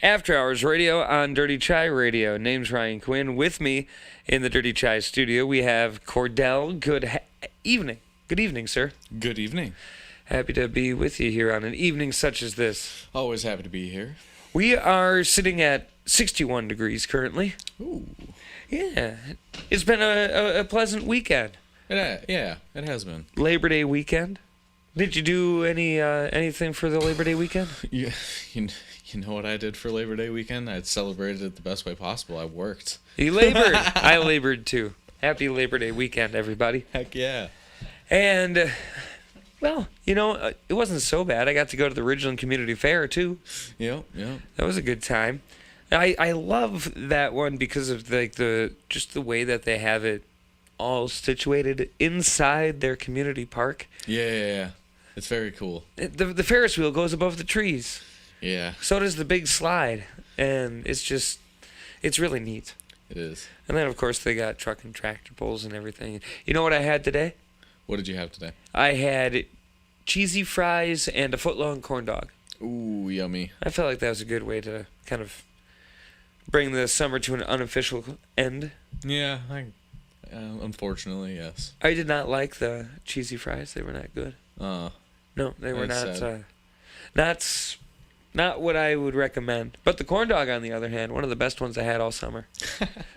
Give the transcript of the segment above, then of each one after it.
After Hours Radio on Dirty Chai Radio. Name's Ryan Quinn. With me in the Dirty Chai studio, we have Kordell. Good evening. Good evening, sir. Good evening. Happy to be with you here on an evening such as this. Always happy to be here. We are sitting at 61 degrees currently. Ooh. Yeah. It's been a pleasant weekend. Yeah, it has been. Labor Day weekend. Did you do anything for the Labor Day weekend? You know what I did for Labor Day weekend? I celebrated it the best way possible. I worked. You labored. I labored too. Happy Labor Day weekend, everybody. Heck yeah. And, well, it wasn't so bad. I got to go to the Ridgeland Community Fair too. Yep. That was a good time. I love that one because of the way that they have it all situated inside their community park. Yeah. It's very cool. The Ferris wheel goes above the trees. Yeah. So does the big slide. And it's really neat. It is. And then, of course, they got truck and tractor pulls and everything. You know what I had today? What did you have today? I had cheesy fries and a foot-long corn dog. Ooh, yummy. I felt like that was a good way to kind of bring the summer to an unofficial end. Yeah, unfortunately, yes. I did not like the cheesy fries. They were not good. No, they were not what I would recommend. But the corn dog, on the other hand, one of the best ones I had all summer.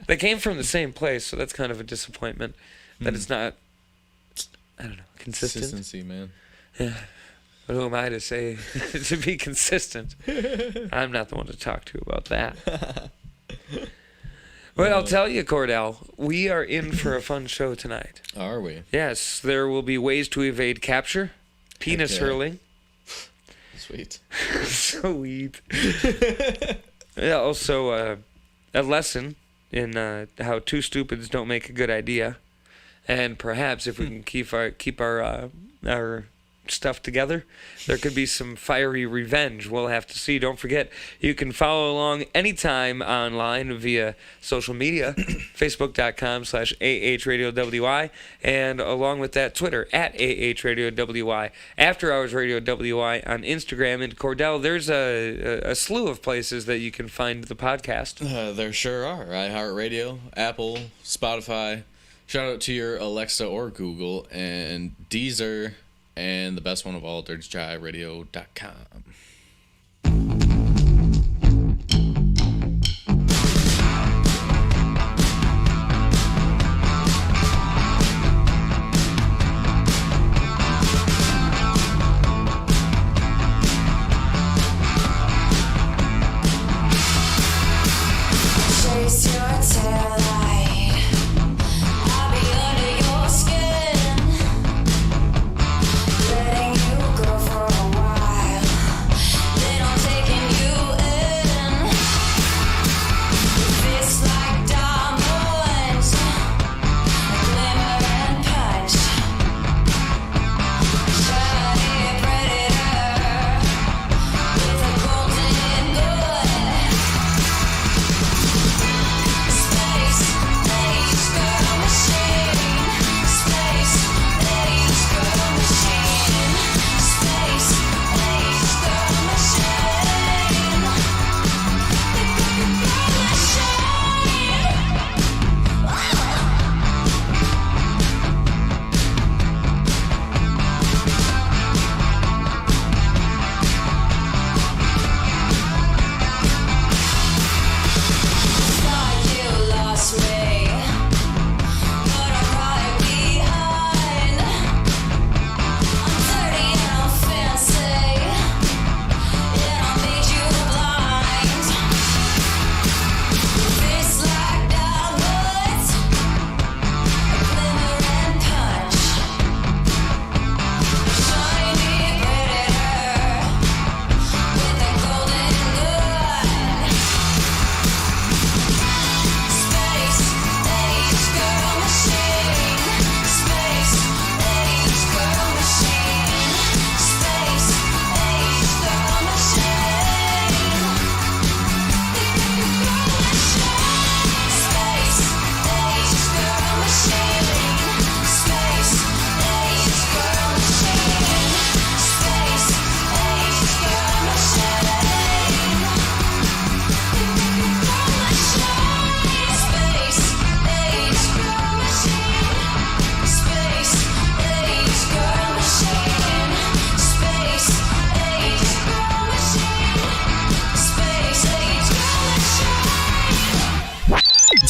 They came from the same place, so that's kind of a disappointment that it's not, I don't know, consistent. Consistency, man. Yeah. But who am I to say to be consistent? I'm not the one to talk to about that. Well, I'll tell you, Kordell, we are in for a fun show tonight. Are we? Yes, there will be ways to evade capture, penis hurling. Sweet. Sweet. Yeah, also, a lesson in how two stupids don't make a good idea, and perhaps if we can keep our stuff together, there could be some fiery revenge. We'll have to see. Don't forget, you can follow along anytime online via social media, facebook.com/AHRadioWY, and along with that, Twitter @AHRadioWY, After Hours Radio WY on Instagram. And Kordell, there's a slew of places that you can find the podcast. There sure are. iHeartRadio, Apple, Spotify. Shout out to your Alexa or Google, and Deezer, and the best one of all, dirtychiradio.com. Chase your tail light. I'll be under your skin, letting you go for a while.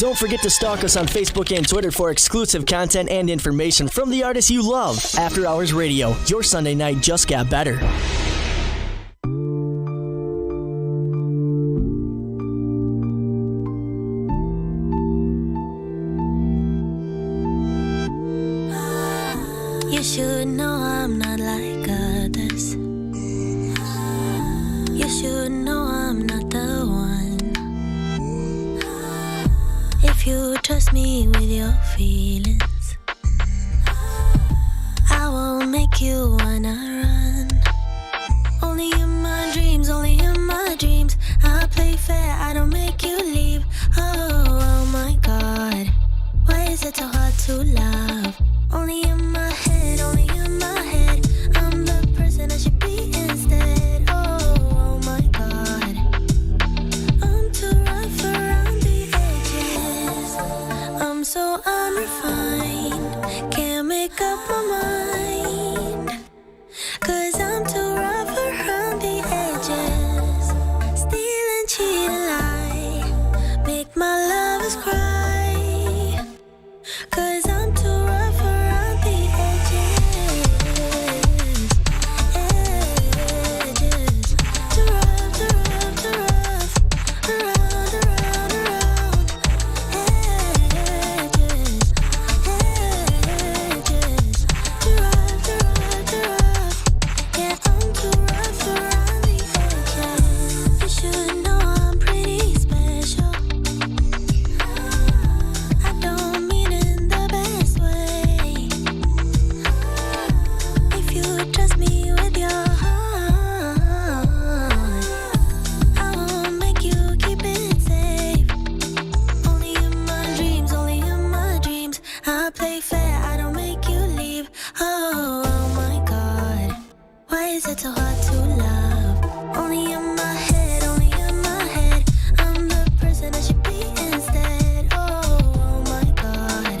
Don't forget to stalk us on Facebook and Twitter for exclusive content and information from the artists you love. After Hours Radio, your Sunday night just got better. You should know I'm not like others. You should know I'm not the one. If you trust me with your feelings, I won't make you wanna run. Only in my dreams, only in my dreams. I play fair, I don't make you leave. Oh my God, why is it so hard to love? Only in my head, only in my head. I'm the person I should be instead. Oh my God, I'm too rough around the edges. I'm so unrefined, can't make up my mind. 'Cause I'm too rough around the edges. Steal and cheat and lie, make my lovers cry. 'Cause I'm too rough around the edges. Edges. Too rough, too rough, too rough. Around, around, around. Edges. Edges. Too rough, too rough, too rough. Yeah, I'm too rough around the edges. You should know I'm pretty special. I don't mean in the best way. If you trust me with your heart, I won't make you keep it safe. Only in my dreams, only in my dreams. I play fair, I don't make you leave. Oh my God, why is it so hard to love? Only in my head, only in my head. I'm the person I should be instead. Oh my God,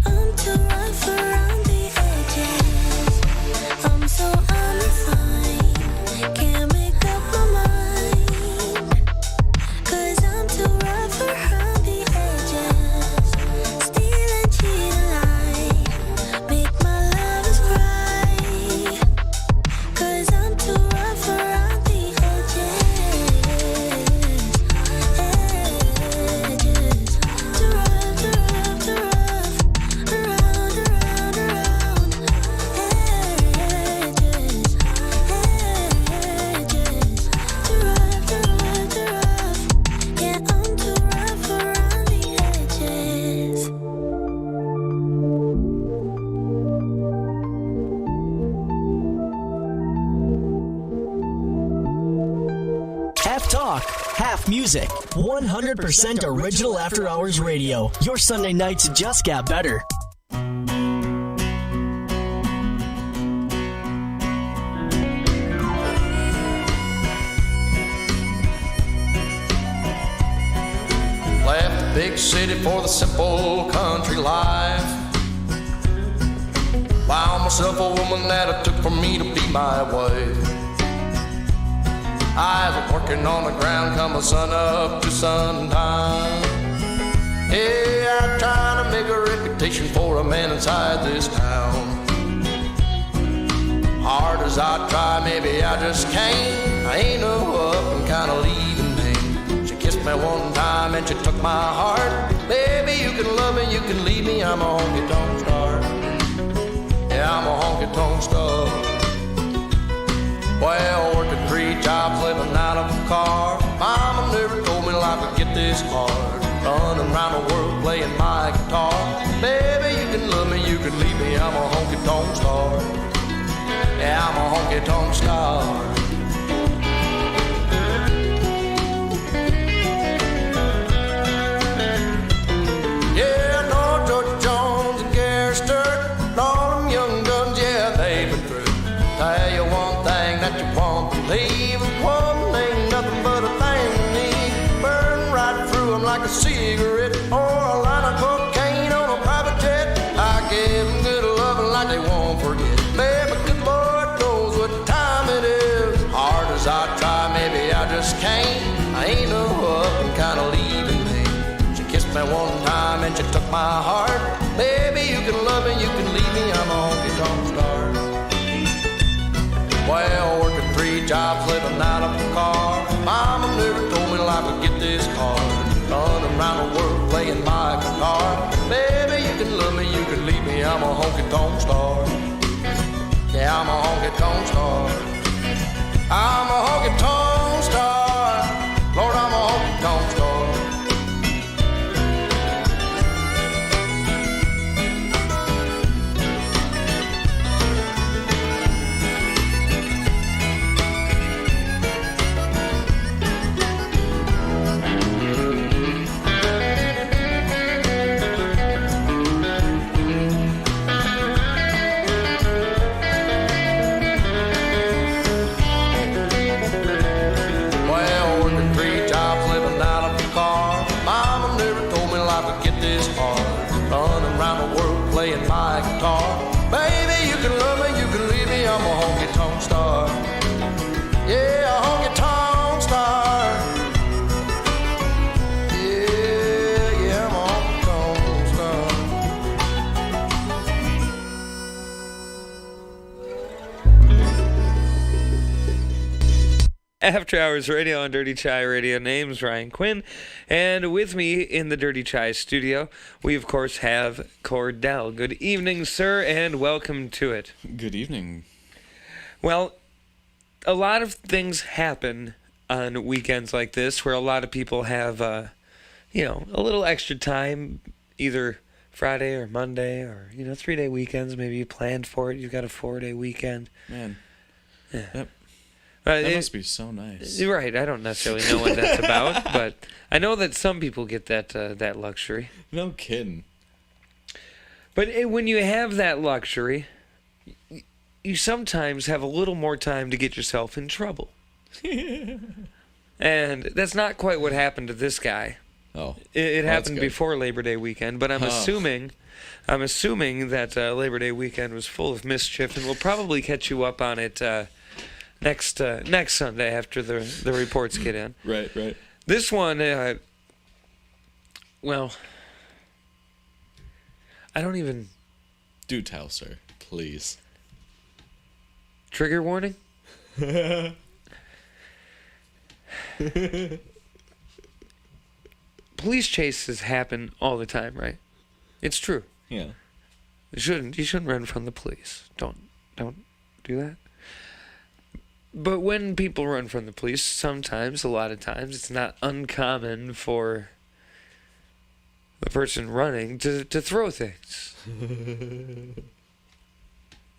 I'm too rough around the edges. I'm so unrefined, can't make up my mind. 'Cause I'm too rough around the edges. Steal and cheat and lie, make my lovers cry. 'Cause I'm too rough around the edges. Edges. Too rough, too rough, too rough. Around, around, around. Edges. Edges. Too rough, too rough, too rough. Yeah, I'm too rough around the edges. Half talk, half music. 100% original After Hours Radio. Your Sunday nights just got better. Left the big city for the simple country life. Found myself a woman that it took for me to be my wife. I was working on the ground come the sun up to sundown. Hey, I'm trying to make a reputation for a man inside this town. Hard as I try, maybe I just can't. I ain't no up and kinda leaving me. She kissed me one time and she took my heart. Baby, you can love me, you can leave me, I'm a honky-tonk star. Yeah, I'm a honky-tonk star. Well, working 3 jobs, living out of a car. Mama never told me life would get this hard. Running around the world playing my guitar. Baby, you can love me, you can leave me, I'm a honky-tonk star. Yeah, I'm a honky-tonk star. Yeah, I know George Jones and Gary Sturt and all them young guns, yeah, they've been through. Tell you one thing that you won't believe. One ain't nothing but a thing to need. Burn right through them like a cigarette or a line of cocaine on a private jet. I give them good loving like they won't forget. Baby, good Lord knows what time it is. Hard as I try, maybe I just can't. I ain't no up and kinda leaving me. She kissed Well, working 3 jobs, living out of a car. Mama never told me life would get this hard. Running around the world playing my guitar. Baby, you can love me, you can leave me. I'm a honky-tonk star. Yeah, I'm a honky-tonk star. I'm a honky-tonk star. Lord, I'm a honky-tonk star. Playing my guitar. Baby, you can love me, you can leave me. I'm a honky-tonk star. Yeah, a honky-tonk star. Yeah, I'm a honky-tonk star. After Hours Radio on Dirty Chai Radio. Name's Ryan Quinn, and with me in the Dirty Chai studio, we of course have Kordell. Good evening, sir, and welcome to it. Good evening. Well, a lot of things happen on weekends like this, where a lot of people have, a little extra time, either Friday or Monday, or 3-day weekends. Maybe you planned for it. You've got a 4-day weekend. Man. Yeah. Yep. That must be so nice. Right. I don't necessarily know what that's about, but I know that some people get that luxury. No kidding. But when you have that luxury, you sometimes have a little more time to get yourself in trouble. And that's not quite what happened to this guy. Oh. It Well, happened that's good. before Labor Day weekend, but I'm assuming that Labor Day weekend was full of mischief, and we'll probably catch you up on it next Sunday after the reports get in. Right. This one, well, I don't even... Do tell, sir. Please. Trigger warning? Police chases happen all the time, right? It's true. Yeah. You shouldn't run from the police. Don't do that. But when people run from the police, sometimes, a lot of times, it's not uncommon for the person running to throw things.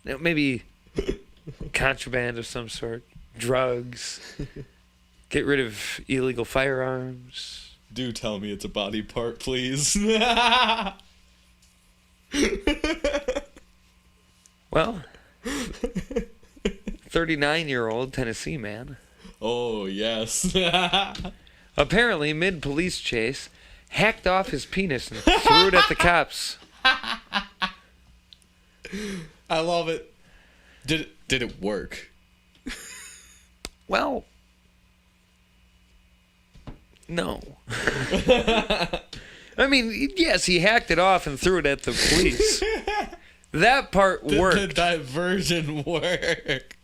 Maybe contraband of some sort, drugs, get rid of illegal firearms. Do tell me it's a body part, please. Well, 39-year-old Tennessee man, Oh, yes. apparently mid-police chase, hacked off his penis and threw it at the cops. I love it. Did it work? Well, no. I mean, yes, he hacked it off and threw it at the police. That part Did worked. the diversion work?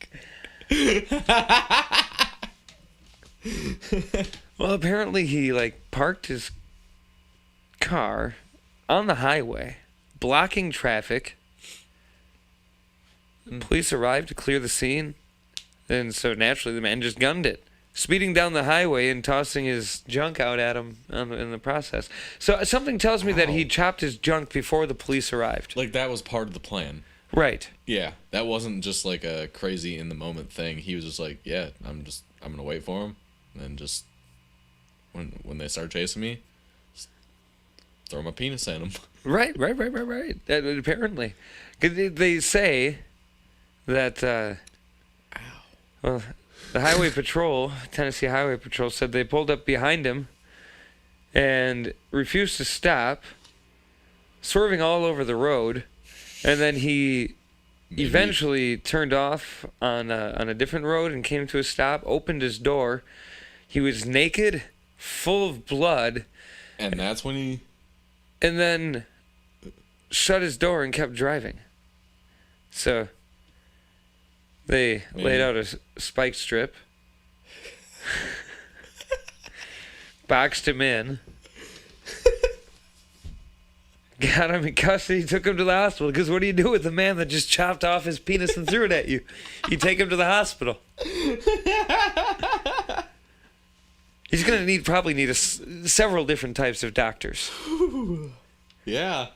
Well, apparently he parked his car on the highway, blocking traffic. Police arrived to clear the scene, and so naturally the man just gunned it, speeding down the highway and tossing his junk out at him in the process. So something tells me that he chopped his junk before the police arrived. Like, that was part of the plan. Right. Yeah, that wasn't just like a crazy in the moment thing. He was just like, yeah, I'm gonna wait for him, and then just when they start chasing me, just throw my penis at them. Right. Apparently, 'cause they say that. Well, the Highway Patrol, Tennessee Highway Patrol, said they pulled up behind him and refused to stop, swerving all over the road, and then he eventually turned off on a different road and came to a stop, opened his door. He was naked, full of blood, And that's when he... and then shut his door and kept driving. So They Maybe. laid out a spike strip, boxed him in, got him in custody, took him to the hospital. Because what do you do with a man that just chopped off his penis and threw it at you? You take him to the hospital. He's going to probably need several different types of doctors. Yeah.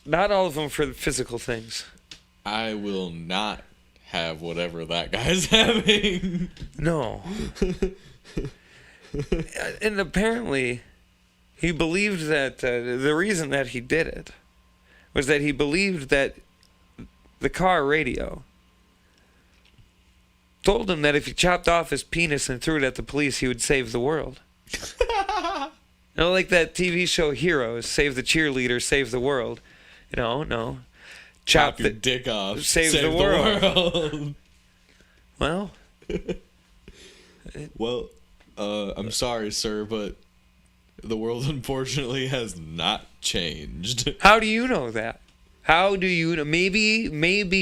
Not all of them for physical things. I will not have whatever that guy's having. No. And apparently, he believed that the reason that he did it was that he believed that the car radio told him that if he chopped off his penis and threw it at the police, he would save the world. Like that TV show Heroes, save the cheerleader, save the world. No. Chop your dick off. Save the world. Well. Well, I'm sorry, sir, but the world unfortunately has not changed. How do you know that? How do you know? Maybe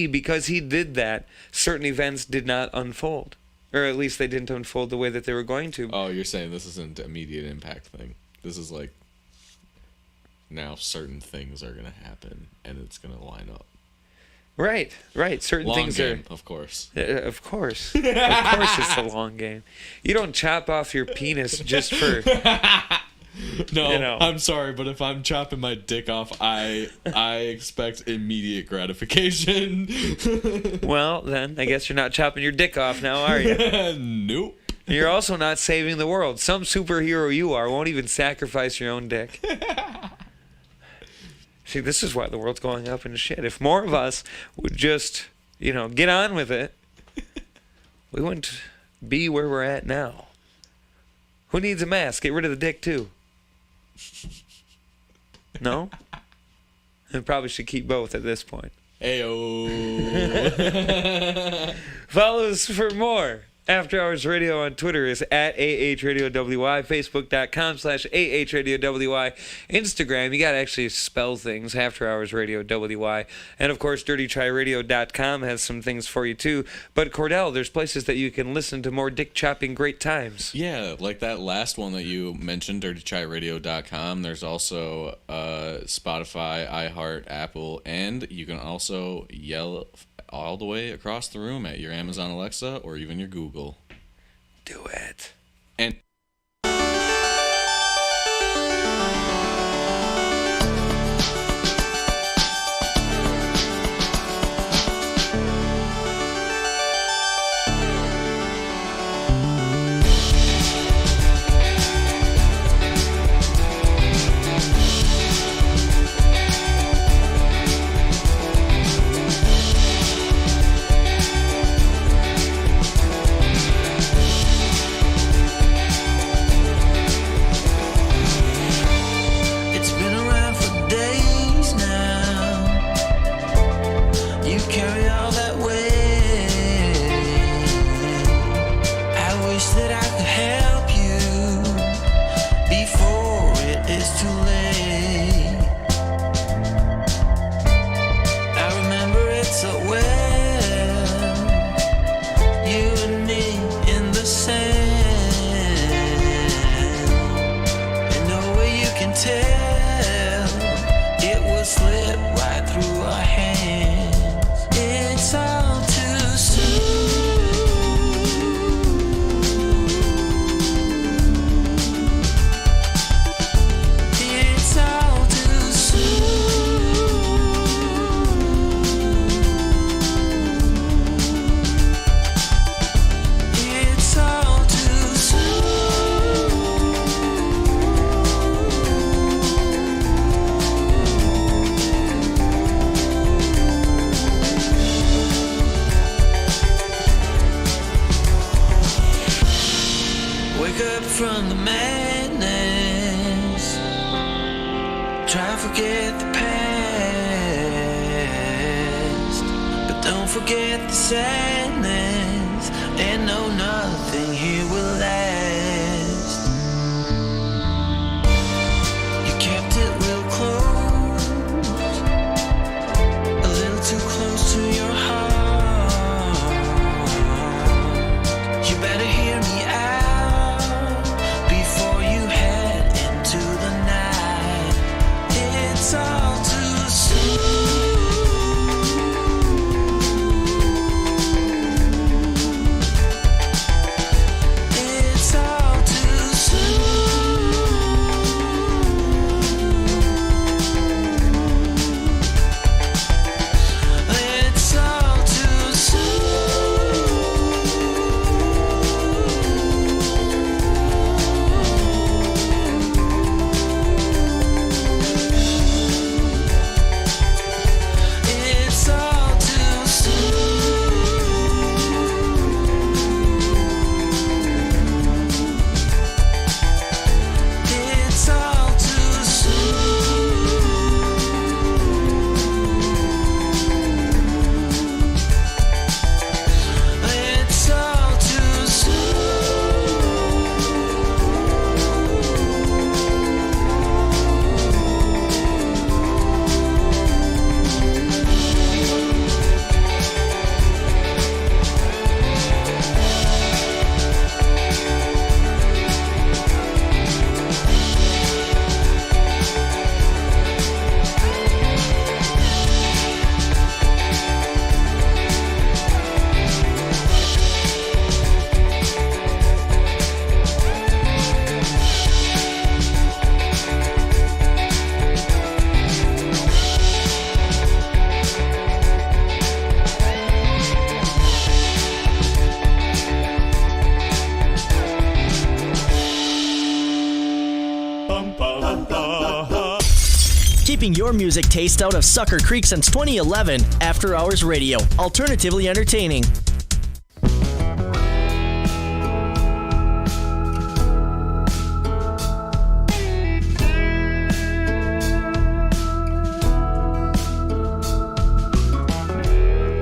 because he did that, certain events did not unfold. Or at least they didn't unfold the way that they were going to. Oh, you're saying this isn't an immediate impact thing. This is like, now certain things are going to happen, and it's going to line up. Right. Certain Long things game, are... of course. Of course. Of course it's a long game. You don't chop off your penis just for... No, I'm sorry, but if I'm chopping my dick off, I expect immediate gratification. Well, then, I guess you're not chopping your dick off now, are you? Nope. You're also not saving the world. Some superhero you are won't even sacrifice your own dick. See, this is why the world's going up in shit. If more of us would just, get on with it, we wouldn't be where we're at now. Who needs a mask? Get rid of the dick, too. No? I probably should keep both at this point. Ayo. Follow us for more. After Hours Radio on Twitter is at AHRadioWY, Facebook.com/AHRadioWY, Instagram, you got to actually spell things, After Hours Radio WY, and of course, DirtyTryRadio.com has some things for you too. But Kordell, there's places that you can listen to more dick chopping great times. Yeah, like that last one that you mentioned, DirtyTryRadio.com. There's also Spotify, iHeart, Apple, and you can also yell all the way across the room at your Amazon Alexa or even your Google. Do it. And It's been around for days now. You carry all that weight. I wish that I could help you before it is too late. I remember it so well. You and me in the sand. And no way you can tell. It will slip right through our hands. It's all too soon. It's all too soon. It's all too soon. Wake up from the madness. Try and forget the past, but don't forget the sadness. And no, nothing here will last. You kept it real close, a little too close to your heart. keeping your music taste out of Sucker Creek since 2011. After Hours Radio, alternatively entertaining.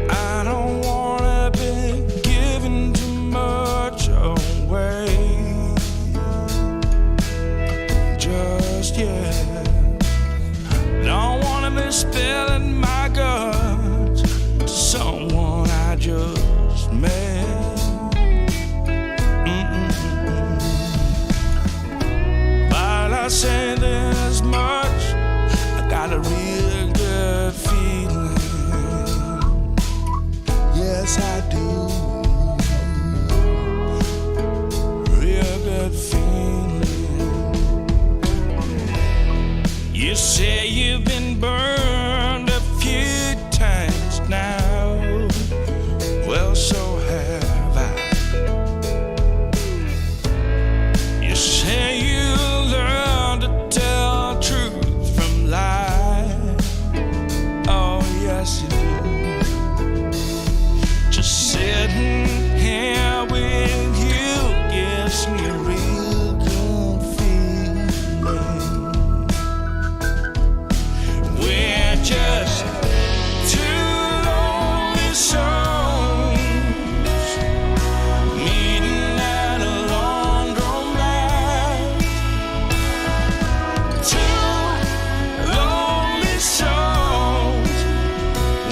I don't wanna be giving too much away just yet. Don't wanna be spilling my guts to someone I just met. But I say this much, I got a real good feeling. Yes, I do. Real good feeling. You say you've been burned a few times now. Well, so have I. You say you learned to tell truth from lie. Oh, yes, you do. Just sitting here with you gives me a real good feeling. We're just two lonely souls meeting at a laundromat. Two lonely souls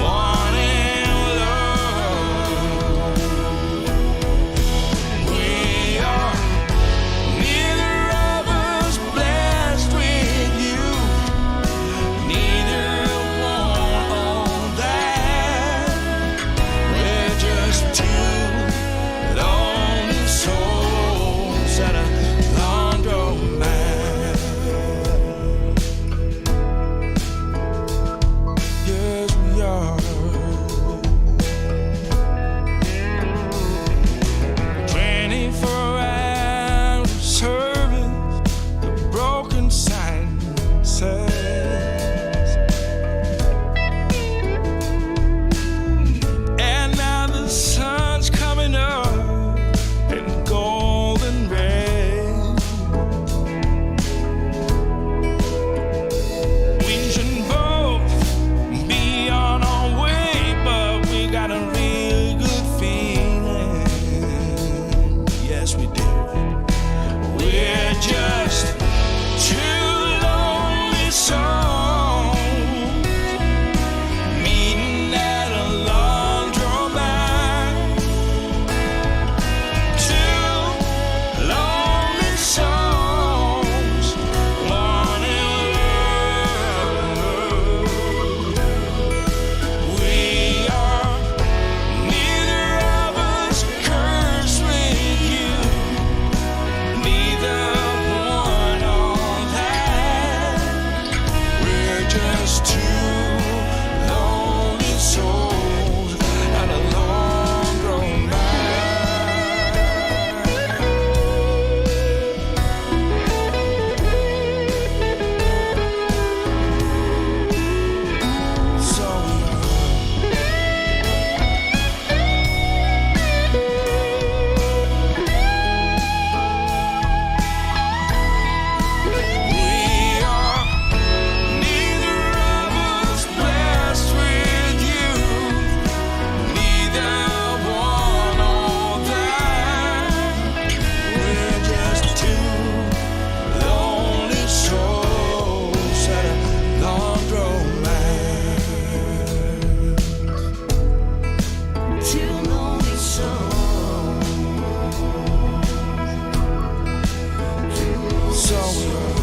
wanting love. We are neither of us blessed with you. Neither want all that. We're just two lonely souls at a laundromat. Yes, we are. 24-hour service, the broken sign says. And now the sun's coming up in golden rays. We should both be on our way, but we got a real good feeling. Yes, we do. We're just two lonely souls meeting at a laundromat. Two lonely souls wanting love. We are neither of us cursed with you. Neither want all that. We're just two lonely souls at a laundromat. So we are neither of us blessed with you. Neither want all that. We're just two lonely souls at a laundromat. Two lonely souls. So we are.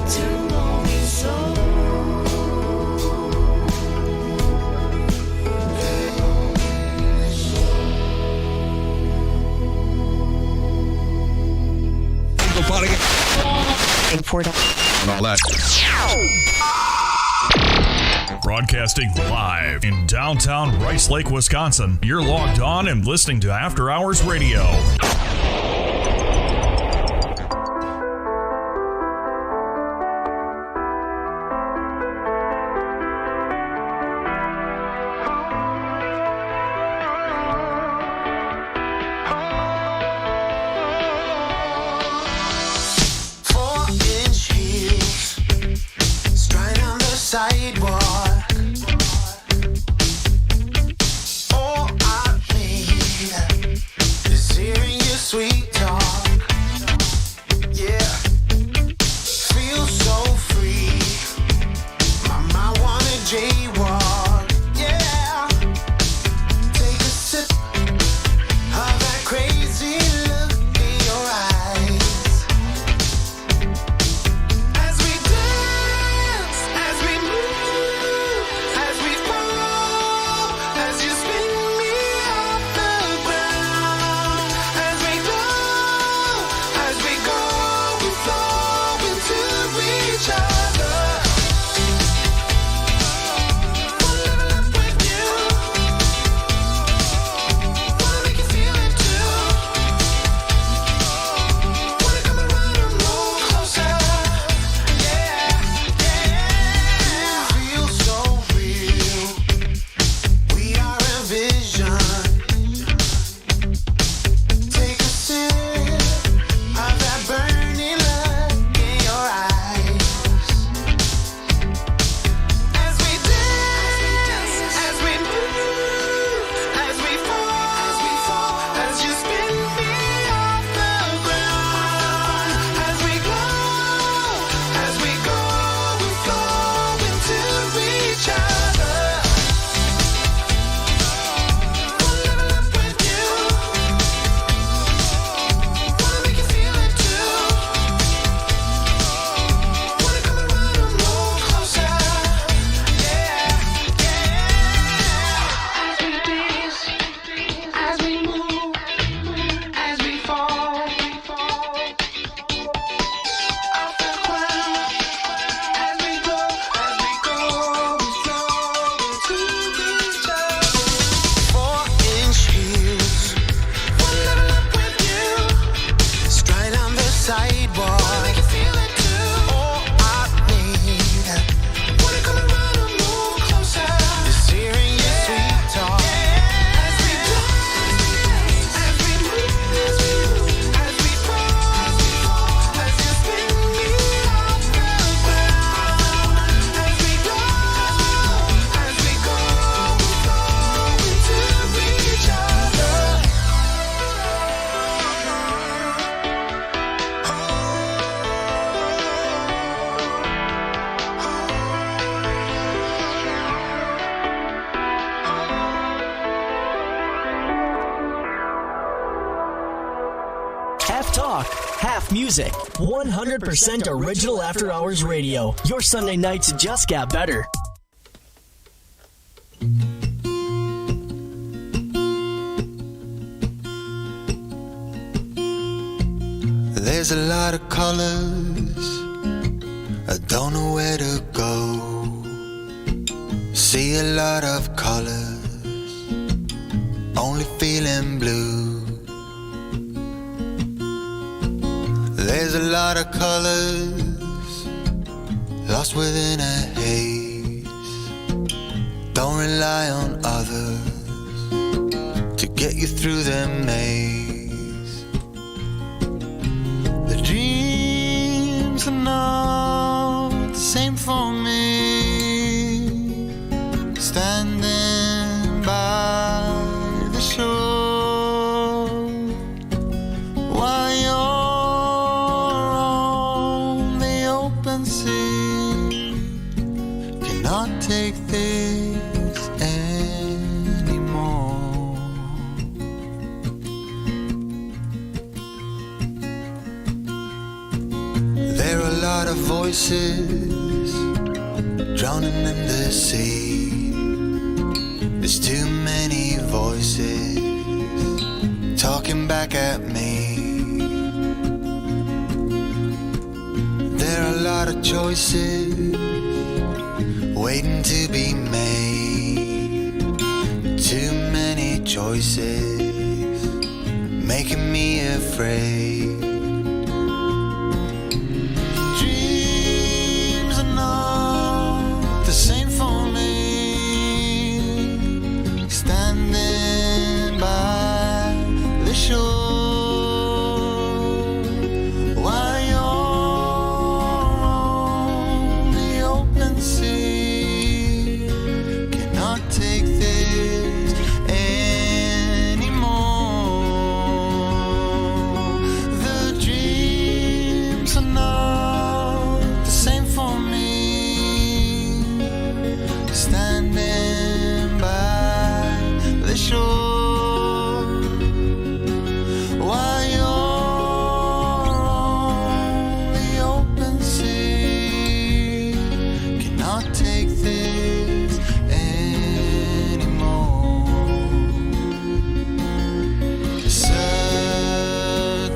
Two lonely souls. Broadcasting live in downtown Rice Lake, Wisconsin. You're logged on and listening to After Hours Radio. talk, half music. 100% original After Hours Radio. Your Sunday nights just got better. There's a lot of colors, I don't know where to go. See a lot of colors, only feeling blue. There's a lot of colors, lost within a haze. Don't rely on others to get you through the maze. The dreams are not the same for me. Standing by the shore while you're on the open sea, cannot take this anymore. There are a lot of voices drowning in the sea. There's too many voices talking back at me. There are a lot of choices waiting to be made. Too many choices making me afraid. Dreams are not the same for me. Standing by the shore while you're on the open sea, cannot take this anymore. The dreams are not the same for me. Standing by the shore while you're on the open sea, cannot take this anymore. A certain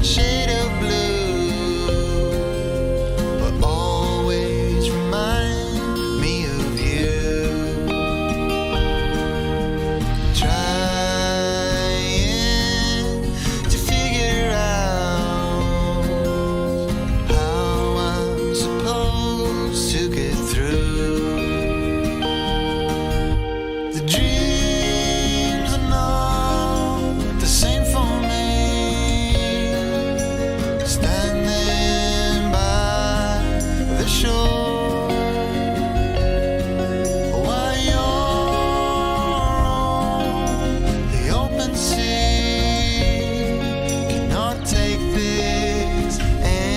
shade of blue will always remind me of you. Trying to figure out how I'm supposed to get through. The dreams are not the same for me. Standing by the shore while you're on the open sea, cannot take this anymore.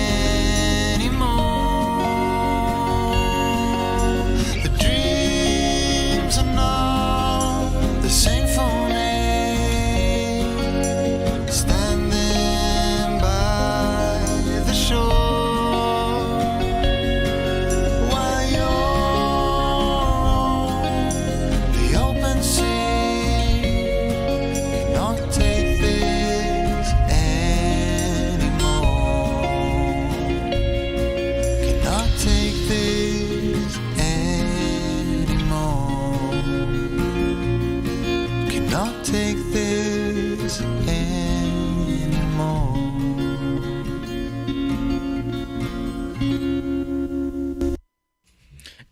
The dreams are not the same for me. Standing by the shore while you're on the open sea, cannot take this anymore. Cannot take this anymore. Cannot take this anymore.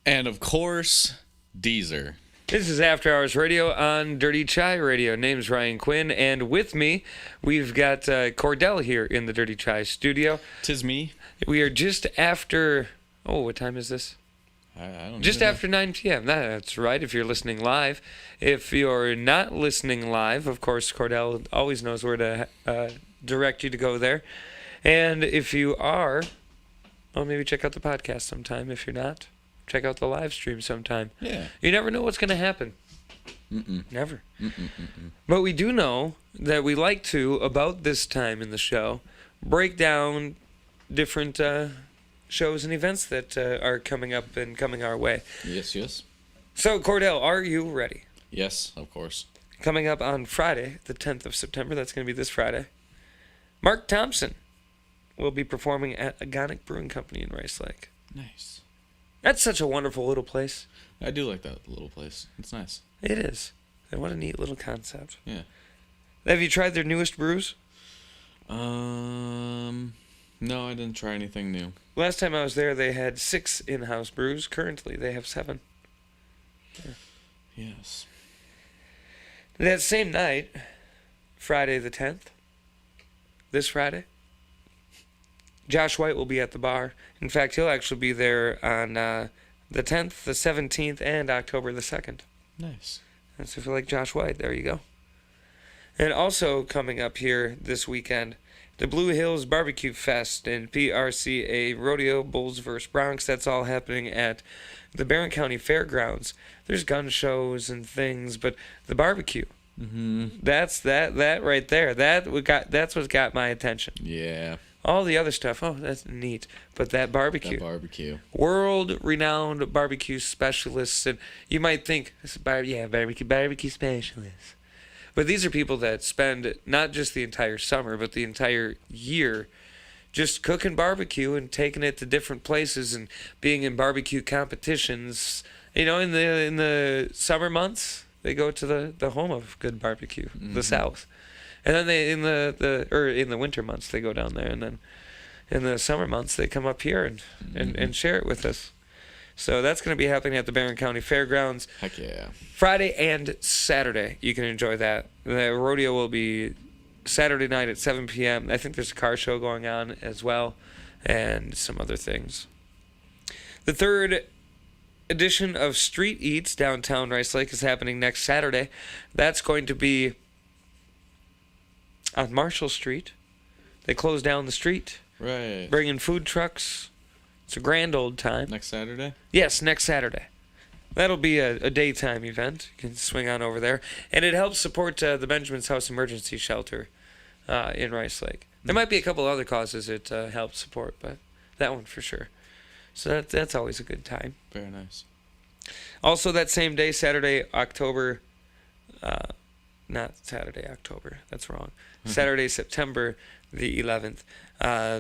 And of course, Deezer. This is After Hours Radio on Dirty Chai Radio. Name's Ryan Quinn, and with me, we've got Kordell here in the Dirty Chai studio. 'Tis me. We are just after... Oh, what time is this? I don't Just even know. after 9 p.m. That's right, if you're listening live. If you're not listening live, of course, Kordell always knows where to direct you to go there. And if you are, well, maybe check out the podcast sometime. If you're not, check out the live stream sometime. Yeah. You never know what's going to happen. Never. But we do know that we like to, about this time in the show, break down different shows and events that are coming up and coming our way. Yes, yes. So, Kordell, are you ready? Yes, of course. Coming up on Friday, the 10th of September, that's going to be this Friday, Mark Thompson will be performing at Agonic Brewing Company in Rice Lake. Nice. That's such a wonderful little place. I do like that little place. It's nice. It is. And what a neat little concept. Yeah. Have you tried their newest brews? No, I didn't try anything new. Last time I was there, they had 6 in-house brews. Currently, they have 7. Yeah. Yes. That same night, Friday the 10th, this Friday, Josh White will be at the bar. In fact, he'll actually be there on the 10th, the 17th, and October the 2nd. Nice. And so if you like Josh White, there you go. And also coming up here this weekend, the Blue Hills Barbecue Fest and PRCA Rodeo Bulls vs. Bronx. That's all happening at the Barron County Fairgrounds. There's gun shows and things, but the barbecue. That's that right there. That's what got my attention. Yeah. All the other stuff, oh, that's neat. But that barbecue. That barbecue. World-renowned barbecue specialists. And you might think, barbecue specialists. But these are people that spend not just the entire summer, but the entire year just cooking barbecue and taking it to different places and being in barbecue competitions. You know, in the summer months, they go to the home of good barbecue, the South. And then they in the winter months they go down there, and then in the summer months they come up here and share it with us. So that's going to be happening at the Barron County Fairgrounds. Heck yeah. Friday and Saturday, you can enjoy that. The rodeo will be Saturday night at 7 p.m. I think there's a car show going on as well, and some other things. The third edition of Street Eats downtown Rice Lake is happening next Saturday. That's going to be on Marshall Street. They close down the street. Right. Bring in food trucks. It's a grand old time. Next Saturday? Yes, next Saturday. That'll be a daytime event. You can swing on over there. And it helps support the Benjamin's House Emergency Shelter in Rice Lake. There might be a couple other causes it helps support, but that one for sure. So that's always a good time. Very nice. Also that same day, Saturday, October... not Saturday, October. That's wrong. Saturday, September the 11th.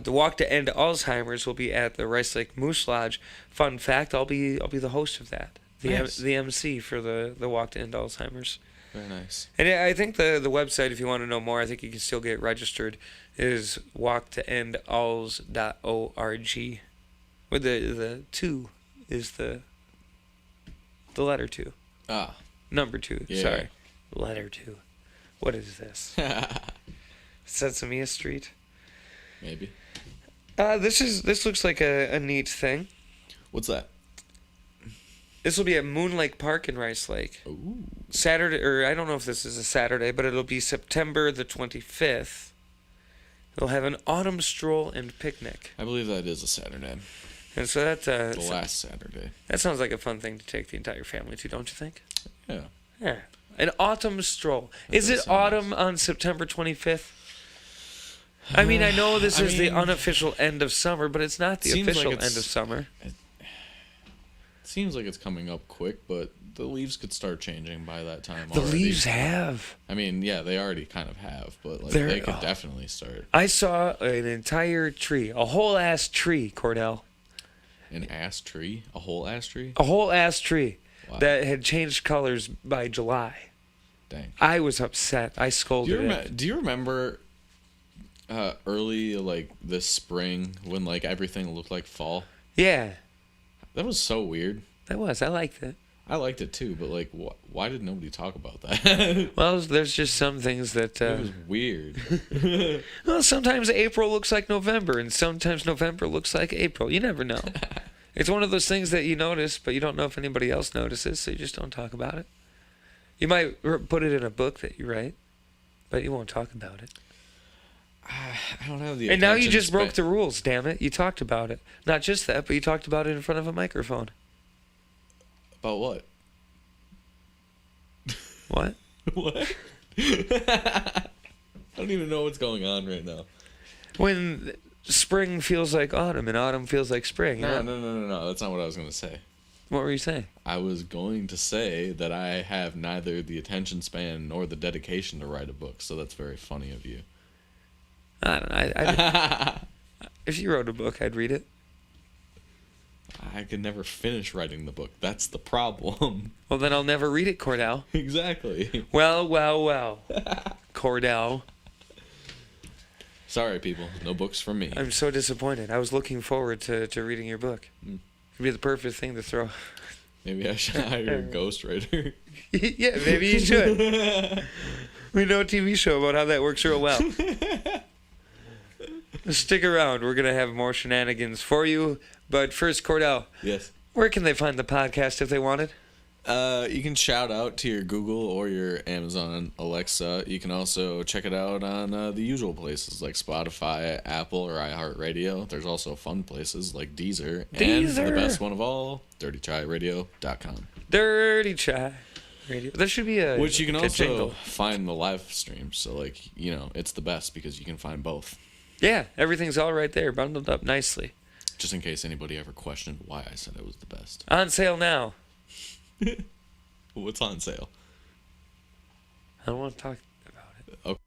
The Walk to End Alzheimer's will be at the Rice Lake Moose Lodge. Fun fact, I'll be the host of that. The MC for the Walk to End Alzheimer's. Very nice. And I think the website, if you want to know more, I think you can still get registered, is walktoendalz.org. Where the 2 is the letter 2. Ah. Number 2, yeah. Sorry. Letter 2. What is this? Sesame Street? Maybe. This looks like a neat thing. What's that? This will be at Moon Lake Park in Rice Lake. Ooh. Saturday, or I don't know if this is a Saturday, but it'll be September the 25th. They'll have an autumn stroll and picnic. I believe that is a Saturday. And so that the last Saturday. That sounds like a fun thing to take the entire family to, don't you think? Yeah. Yeah. An autumn stroll. Is it autumn on September 25th? I mean, I know this is the unofficial end of summer, but it's not the official end of summer. It seems like it's coming up quick, but the leaves could start changing by that time already. The leaves have. I mean, yeah, they already kind of have, but like they could definitely start. I saw an entire tree, a whole ass tree, Kordell. An ass tree? A whole ass tree? A whole ass tree. Wow. That had changed colors by July. Dang. I was upset. I scolded it. Do you remember early, like, this spring when, like, everything looked like fall? Yeah. That was so weird. That was. I liked it. I liked it, too, but, like, why did nobody talk about that? Well, there's just some things that... it was weird. Well, sometimes April looks like November, and sometimes November looks like April. You never know. It's one of those things that you notice, but you don't know if anybody else notices, so you just don't talk about it. You might put it in a book that you write, but you won't talk about it. I don't have the. And now you just broke the rules, damn it. You talked about it. Not just that, but you talked about it in front of a microphone. About what? What? What? I don't even know what's going on right now. When spring feels like autumn and autumn feels like spring. No. That's not what I was going to say. What were you saying? I was going to say that I have neither the attention span nor the dedication to write a book, so that's very funny of you. I don't know. If you wrote a book, I'd read it. I could never finish writing the book. That's the problem. Well, then I'll never read it, Kordell. Exactly. Well. Kordell. Sorry, people. No books from me. I'm so disappointed. I was looking forward to reading your book. It'd be the perfect thing to throw. Maybe I should hire a ghostwriter. Yeah, maybe you should. We know a TV show about how that works real well. Stick around. We're going to have more shenanigans for you. But first, Kordell. Yes. Where can they find the podcast if they want it? You can shout out to your Google or your Amazon Alexa. You can also check it out on the usual places like Spotify, Apple, or iHeartRadio. There's also fun places like Deezer. And the best one of all, DirtyChaiRadio.com. Dirty Chai Radio. There should be a Which you can also jingle. find the live stream. So, like, you know, it's the best because you can find both. Yeah, everything's all right there, bundled up nicely. Just in case anybody ever questioned why I said it was the best. On sale now. What's on sale? I don't want to talk about it. Okay.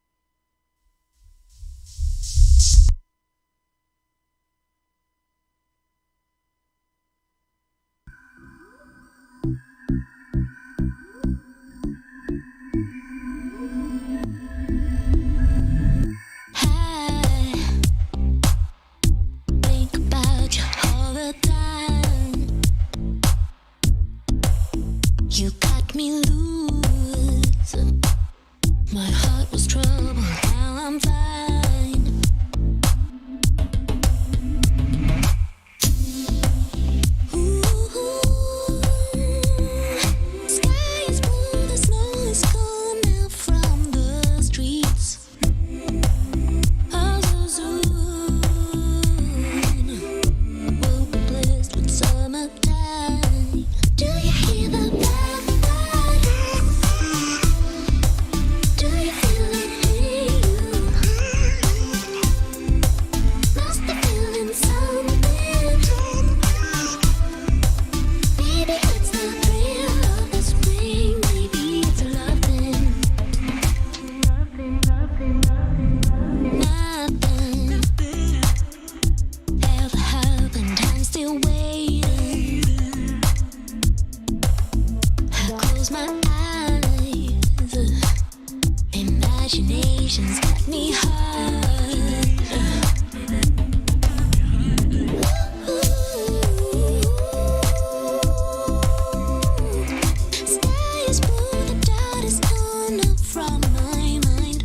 Think about you all the time. You got me loose. My heart was troubled, now I'm fine. Ooh, sky is blue, the snow is gone now from the streets. Oh, so soon we'll be blessed with summertime. Do you hear the blackbird? Do you feel it in you? Must be feeling something. Maybe it's the thrill of the spring. Maybe it's a loving. Nothing ever happened. I'm still waiting. I close my eyes. Imagination's got me hard. Sky is blue, the doubt is gone up from my mind.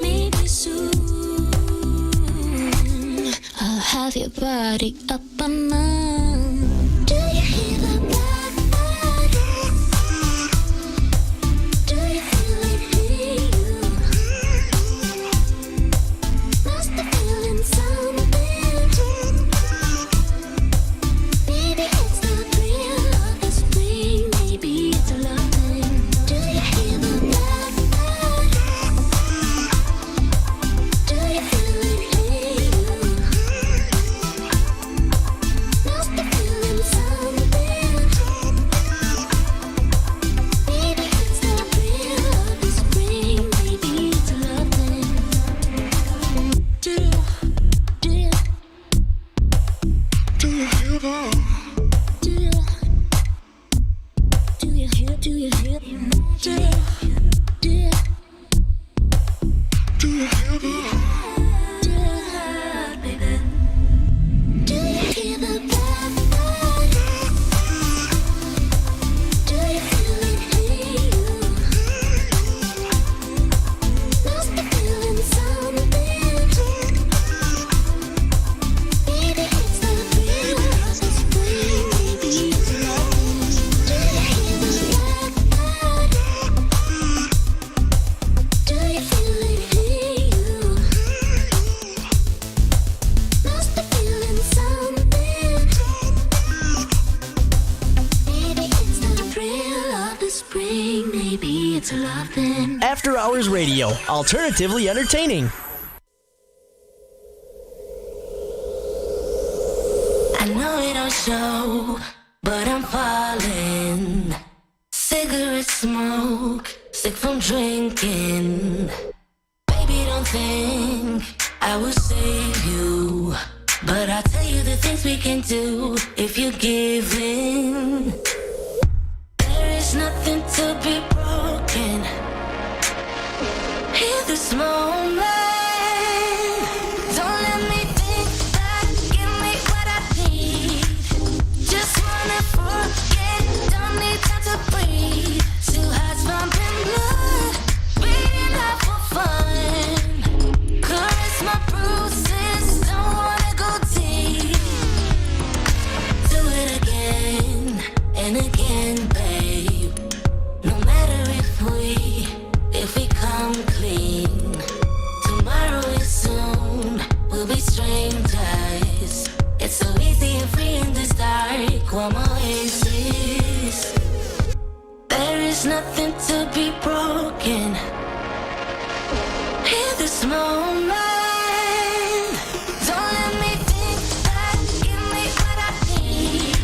Maybe soon I'll have your body up on mine. Do you hear the blackbird? Do you feel it in you? Must be feeling something. Maybe it's the thrill of the spring. Maybe it's a loving. Do you hear the blackbird? Do you feel it in you? Must be feeling something. Maybe it's the thrill of the spring. Maybe it's a loving. Do you hear that? Do you hear? Do you hear? Do you hear that? Do you hear that, baby? Do you hear the blackbird? Do you feel it in you? Must be feeling something. Maybe it's the thrill of the spring. Maybe it's a loving. Do you hear the blackbird? spring, maybe it's love then. After Hours Radio, alternatively entertaining. I know it don't show, but I'm falling. Cigarette smoke, sick from drinking. Baby, don't think I will save you, but I'll tell you the things we can do if you give in. There is nothing to be broken in this moment. Don't let me think back, give me what I need. Just wanna forget, don't need time to breathe. Two hearts pumping blood, beating up for fun. Caress my bruises, don't wanna go deep. Do it again and again, babe. No matter if we come clean. Tomorrow is soon, we'll be strangers. It's so easy and free in this dark, warm oasis. There is nothing to be broken in this moment. Don't let me think back, give me what I need.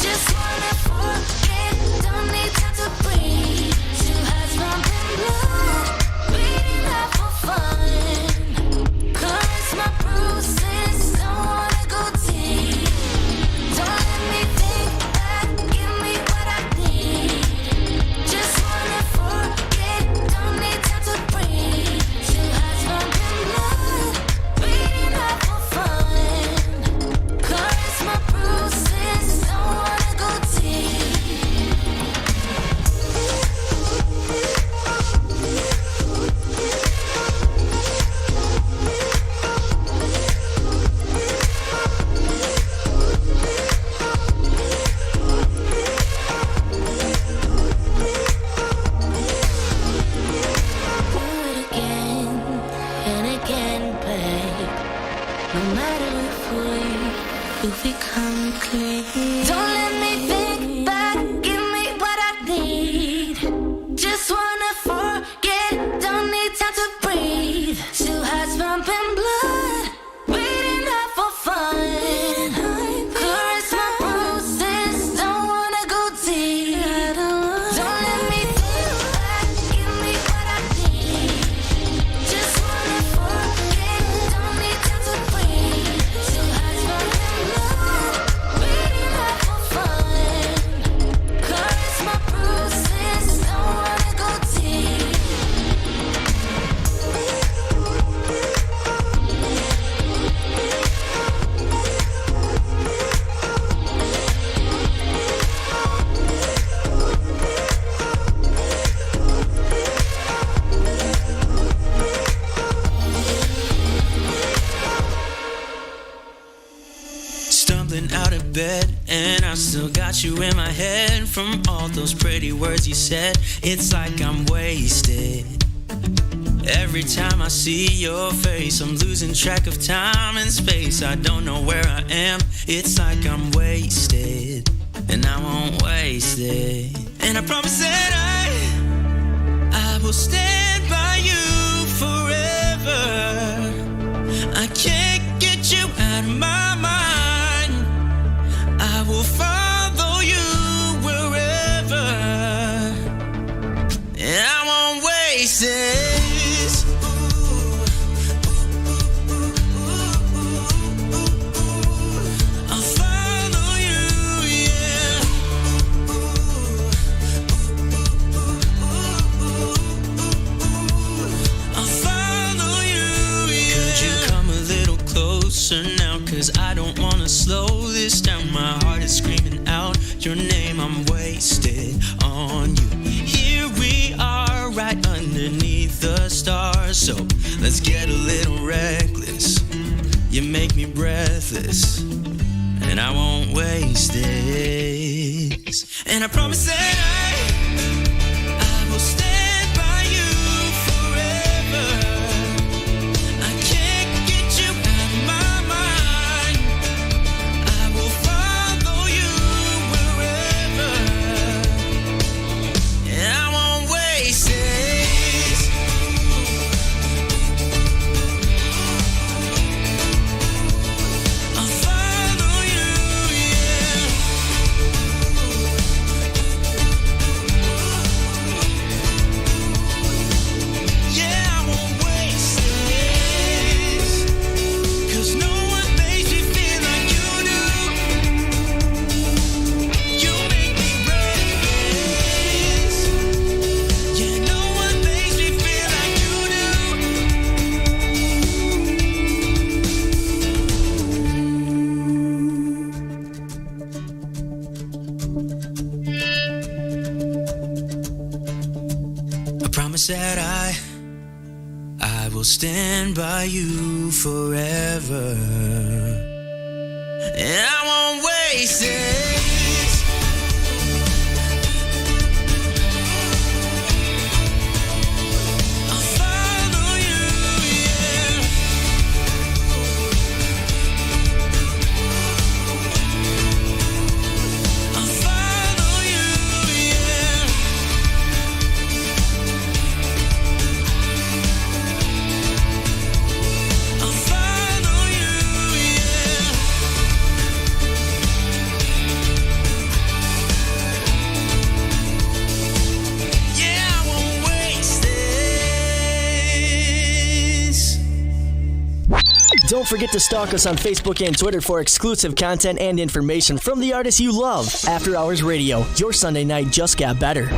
Just wanna forget, don't need time to breathe. Two hearts pumping blood, beating up for fun. Caress my bruises, don't wanna go deep. Don't let me think back, give me what I need. Just wanna forget, don't need time to breathe. Two hearts pumping blood, beating up for fun. Caress my bruises, don't wanna go deep. Do it again and again, babe. No matter if we come clean. Don't let me think back, give me what I need. Just wanna forget, don't need time to breathe. Two hearts pumping blood, beating up for fun. Caress my bruises, don't wanna go deep. Don't let me think back, give me what I need. Just wanna forget, don't need time to breathe. Two hearts pumping blood, beating up for fun. Caress my bruises, don't wanna go deep. Stumbling out of bed, and I still got you in my head. From all those pretty words you said, it's like I'm wasted. Every time I see your face, I'm losing track of time and space. I don't know where I am, it's like I'm wasted, and I won't waste it. And I promise that I will stand by you forever. I can't get you out of my mind. I will follow you wherever, and I won't waste it. I'll follow you, yeah. I'll follow you, yeah. Could you come a little closer now? 'Cause I don't wanna slow this down. My heart is screaming out your name. I'm wasted on you. Here we are, right underneath the stars. So let's get a little reckless. You make me breathless, and I won't waste this. And I promise that I will stand by you forever. I can't get you out of my mind. I will follow you wherever. promise that I will stand by you forever. And I won't waste it. Don't forget to stalk us on Facebook and Twitter for exclusive content and information from the artists you love. After Hours Radio, your Sunday night just got better.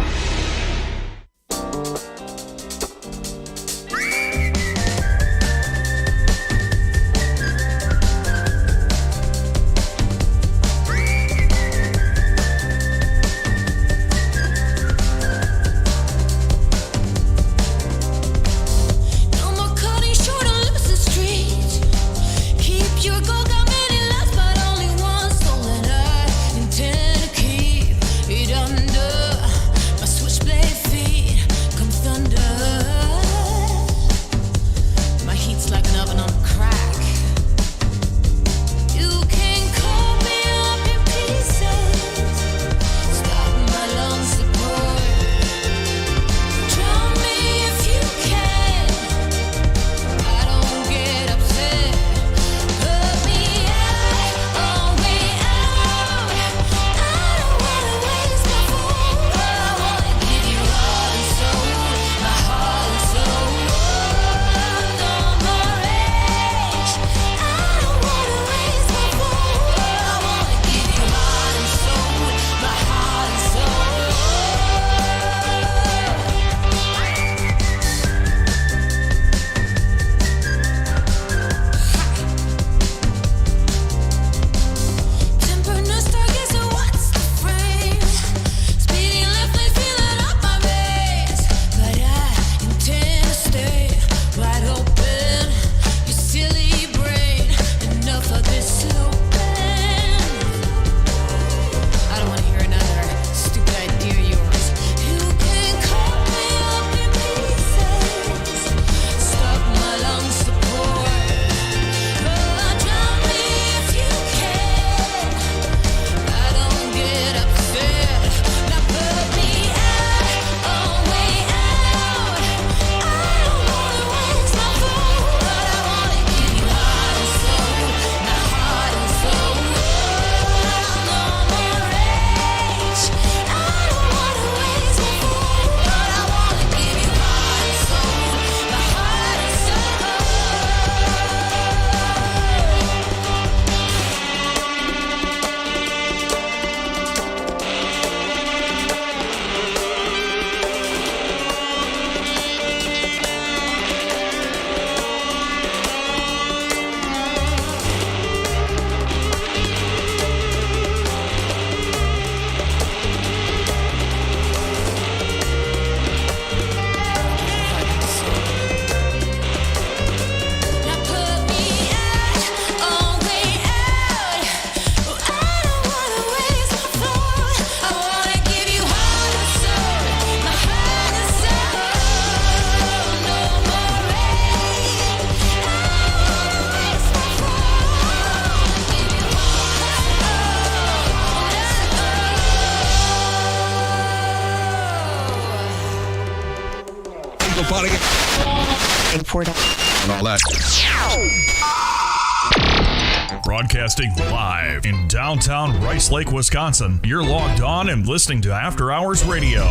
And all that. Broadcasting live in downtown Rice Lake, Wisconsin. You're logged on and listening to After Hours Radio.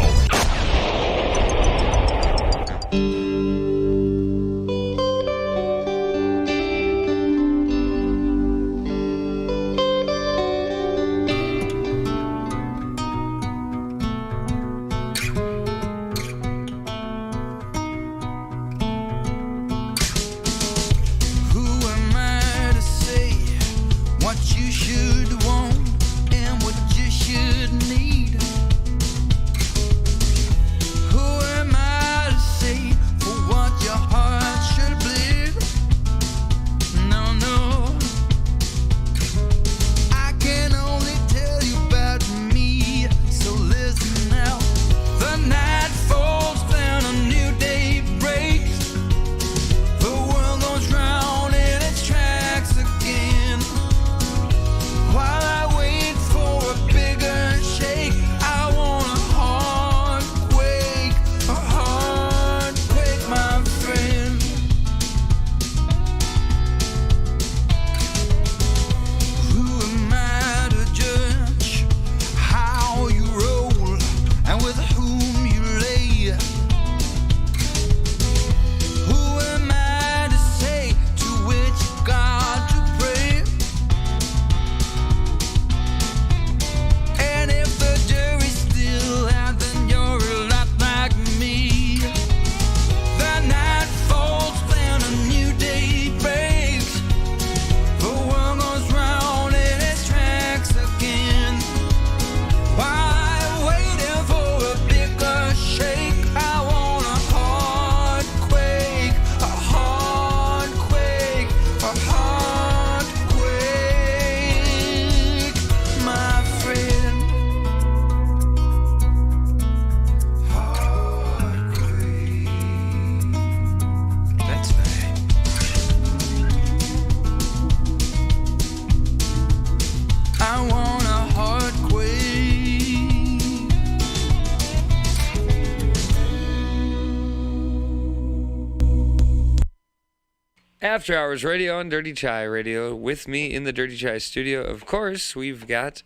After Hours Radio on Dirty Chai Radio. With me in the Dirty Chai studio, of course, we've got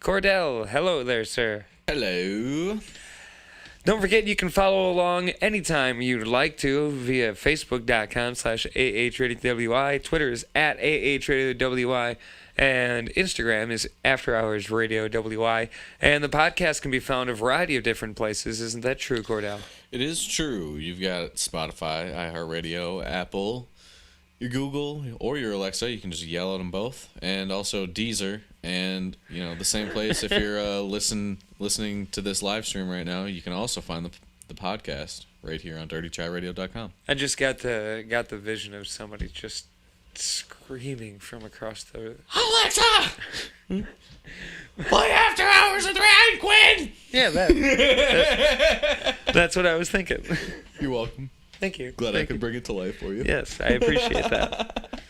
Kordell. Hello there, sir. Hello. Don't forget you can follow along anytime you'd like to via Facebook.com/AHRadioWI. Twitter is at AHRadioWI. And Instagram is After Hours Radio WI. And the podcast can be found a variety of different places. Isn't that true, Kordell? It is true. You've got Spotify, iHeartRadio, Apple, your Google, or your Alexa. You can just yell at them both. And also Deezer. And, the same place if you're listening to this live stream right now, you can also find the podcast right here on dirtychairadio.com. I just got the vision of somebody just screaming from across the... Alexa! Play After Hours with Ryan Quinn! Yeah, that's what I was thinking. You're welcome. Thank you. Glad I could bring it to life for you. Yes, I appreciate that.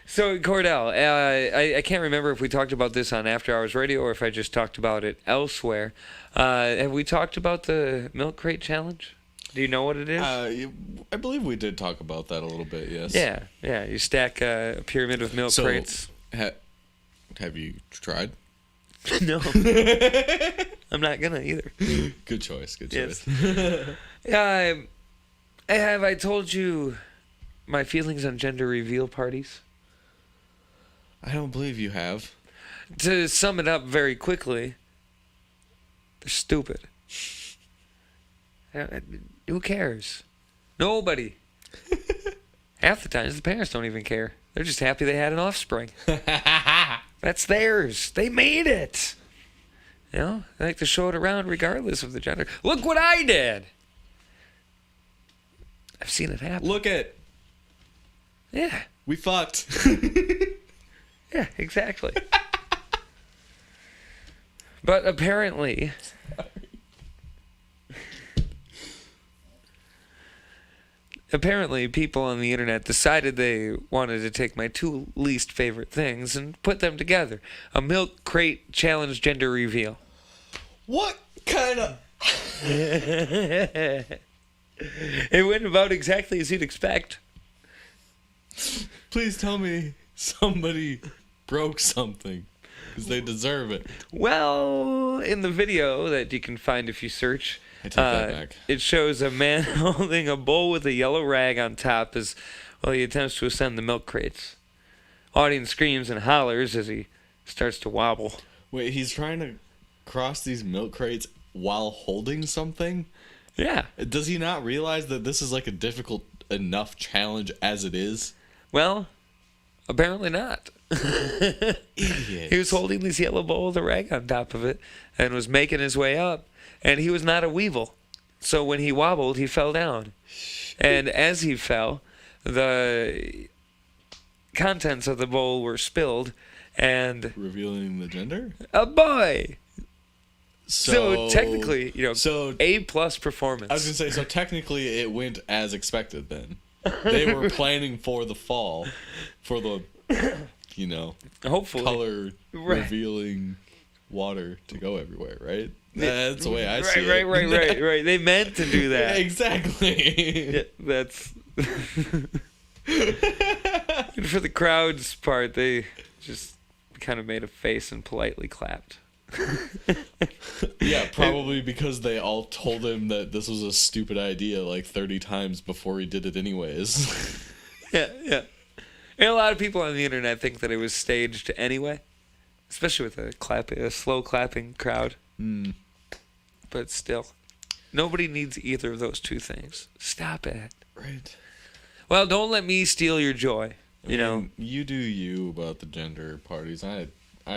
So, Kordell, I can't remember if we talked about this on After Hours Radio or if I just talked about it elsewhere. Have we talked about the Milk Crate Challenge? Do you know what it is? I believe we did talk about that a little bit, yes. Yeah. You stack a pyramid of milk crates. Have you tried? No. I'm not gonna either. Good choice. Yes. Have I told you my feelings on gender reveal parties? I don't believe you have. To sum it up very quickly, they're stupid. Who cares? Nobody. Half the times the parents don't even care. They're just happy they had an offspring. That's theirs. They made it. They like to show it around regardless of the gender. Look what I did. I've seen it happen. Look at. Yeah. We fucked. Yeah, exactly. But apparently... Apparently, people on the internet decided they wanted to take my two least favorite things and put them together. A milk crate challenge gender reveal. What kind of... It went about exactly as you'd expect. Please tell me somebody broke something, because they deserve it. Well, in the video that you can find if you search... I take that back. It shows a man holding a bowl with a yellow rag on top as he attempts to ascend the milk crates. Audience screams and hollers as he starts to wobble. Wait, he's trying to cross these milk crates while holding something? Yeah. Does he not realize that this is like a difficult enough challenge as it is? Well, apparently not. Idiot. He was holding this yellow bowl with a rag on top of it and was making his way up. And he was not a weevil. So when he wobbled, he fell down. And as he fell, the contents of the bowl were spilled and... Revealing the gender? A boy! So technically, A+ performance. I was going to say, so technically it went as expected then. They were planning for the fall. For the, hopefully, color revealing water to go everywhere, right? That's the way I see it. Right. They meant to do that. Exactly. Yeah, that's... And for the crowd's part, they just kind of made a face and politely clapped. Yeah, probably because they all told him that this was a stupid idea like 30 times before he did it anyways. Yeah. And a lot of people on the internet think that it was staged anyway. Especially with a slow clapping crowd. Mm. But still, nobody needs either of those two things. Stop it. Right. Well, don't let me steal your joy. You do you about the gender parties. I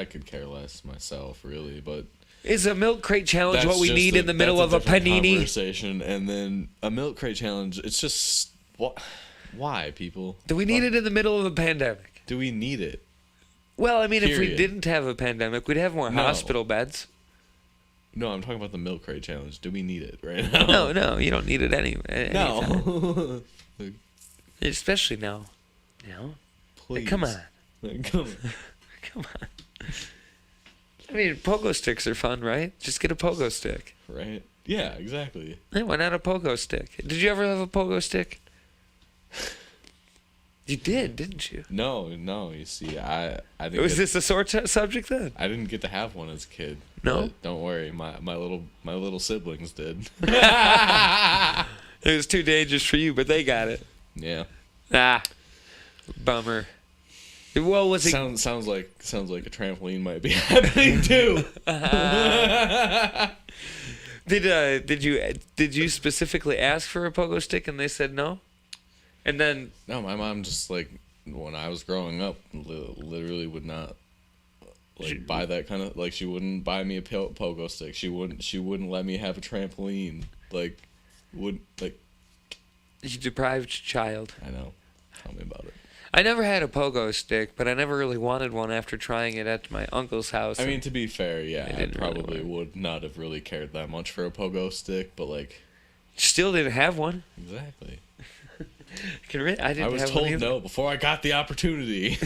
could care less myself, really, but... Is a milk crate challenge what we need in the middle of a panini? Conversation, and then a milk crate challenge, it's just... Why, people? Do we need it in the middle of a pandemic? Do we need it? Well, I mean, Period. if we didn't have a pandemic, we'd have more hospital beds. No, I'm talking about the milk crate challenge. Do we need it right now? No, you don't need it anyway. No. Especially now. Please. Come on. Come on. I mean, pogo sticks are fun, right? Just get a pogo stick. Right? Yeah, exactly. Hey, why not a pogo stick? Did you ever have a pogo stick? You did, didn't you? No. You see, I didn't. Was this a sore subject then? I didn't get to have one as a kid. No? But don't worry, my little siblings did. It was too dangerous for you, but they got it. Yeah. Ah, bummer. Well, was it? Sounds like a trampoline might be happening too. Did you specifically ask for a pogo stick and they said no? And then No, my mom just like when I was growing up, literally would not like buy that kind of like she wouldn't buy me a pogo stick. She wouldn't let me have a trampoline. Like you deprived child. I know. Tell me about it. I never had a pogo stick, but I never really wanted one after trying it at my uncle's house. I mean, to be fair, yeah, I didn't probably really would not have really cared that much for a pogo stick, but like, still didn't have one. exactly. I was told no before I got the opportunity.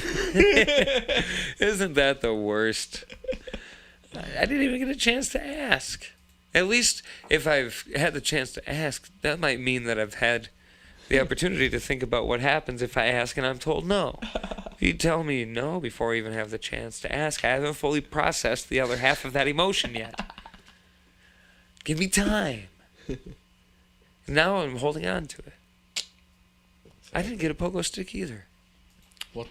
Isn't that the worst? I didn't even get a chance to ask. At least if I've had the chance to ask, that might mean that I've had the opportunity to think about what happens if I ask and I'm told no. If you tell me no before I even have the chance to ask, I haven't fully processed the other half of that emotion yet. Give me time. Now I'm holding on to it. I didn't get a pogo stick either. What?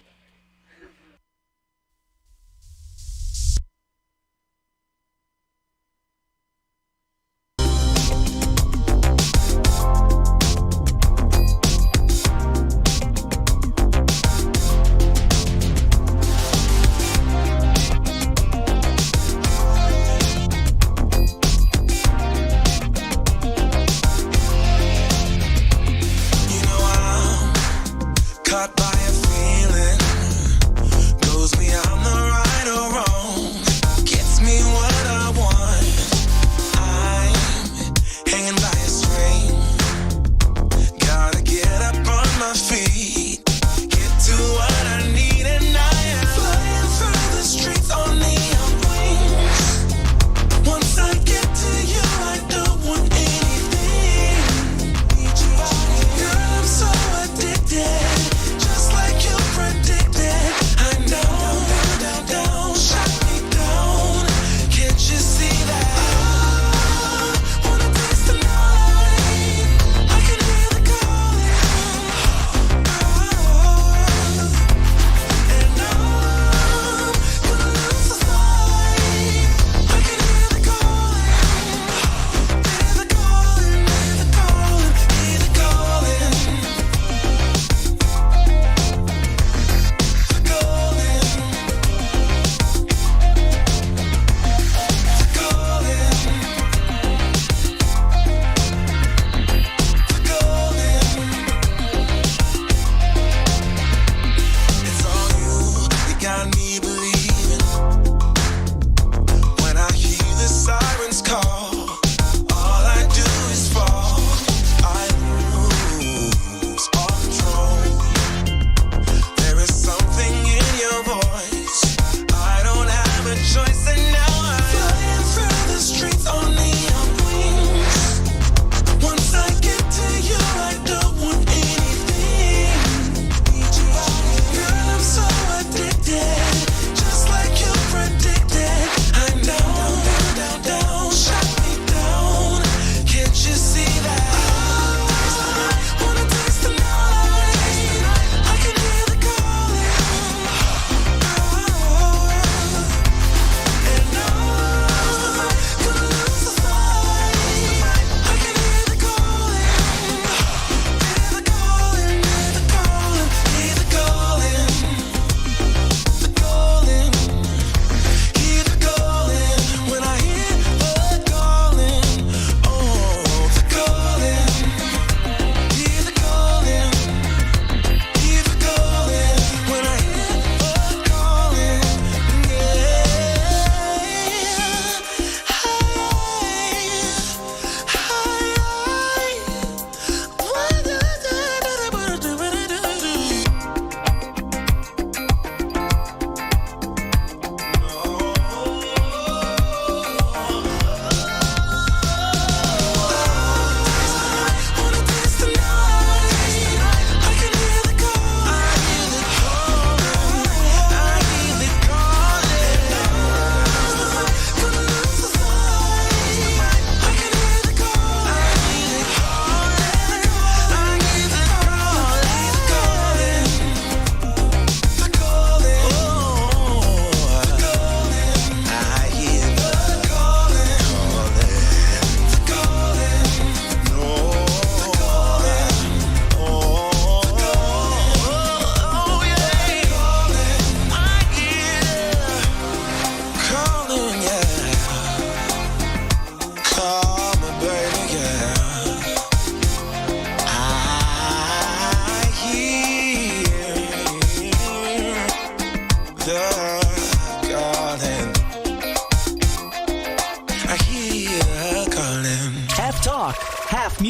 Caught by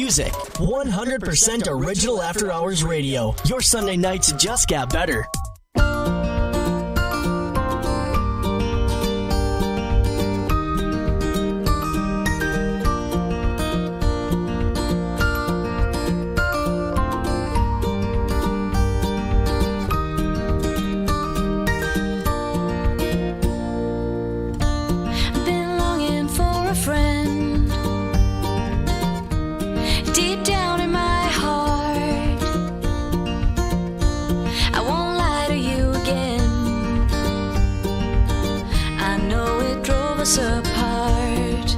music. 100% original After Hours Radio. Your Sunday nights just got better. Been longing for a friend deep down in my heart. I won't lie to you again. I know it drove us apart.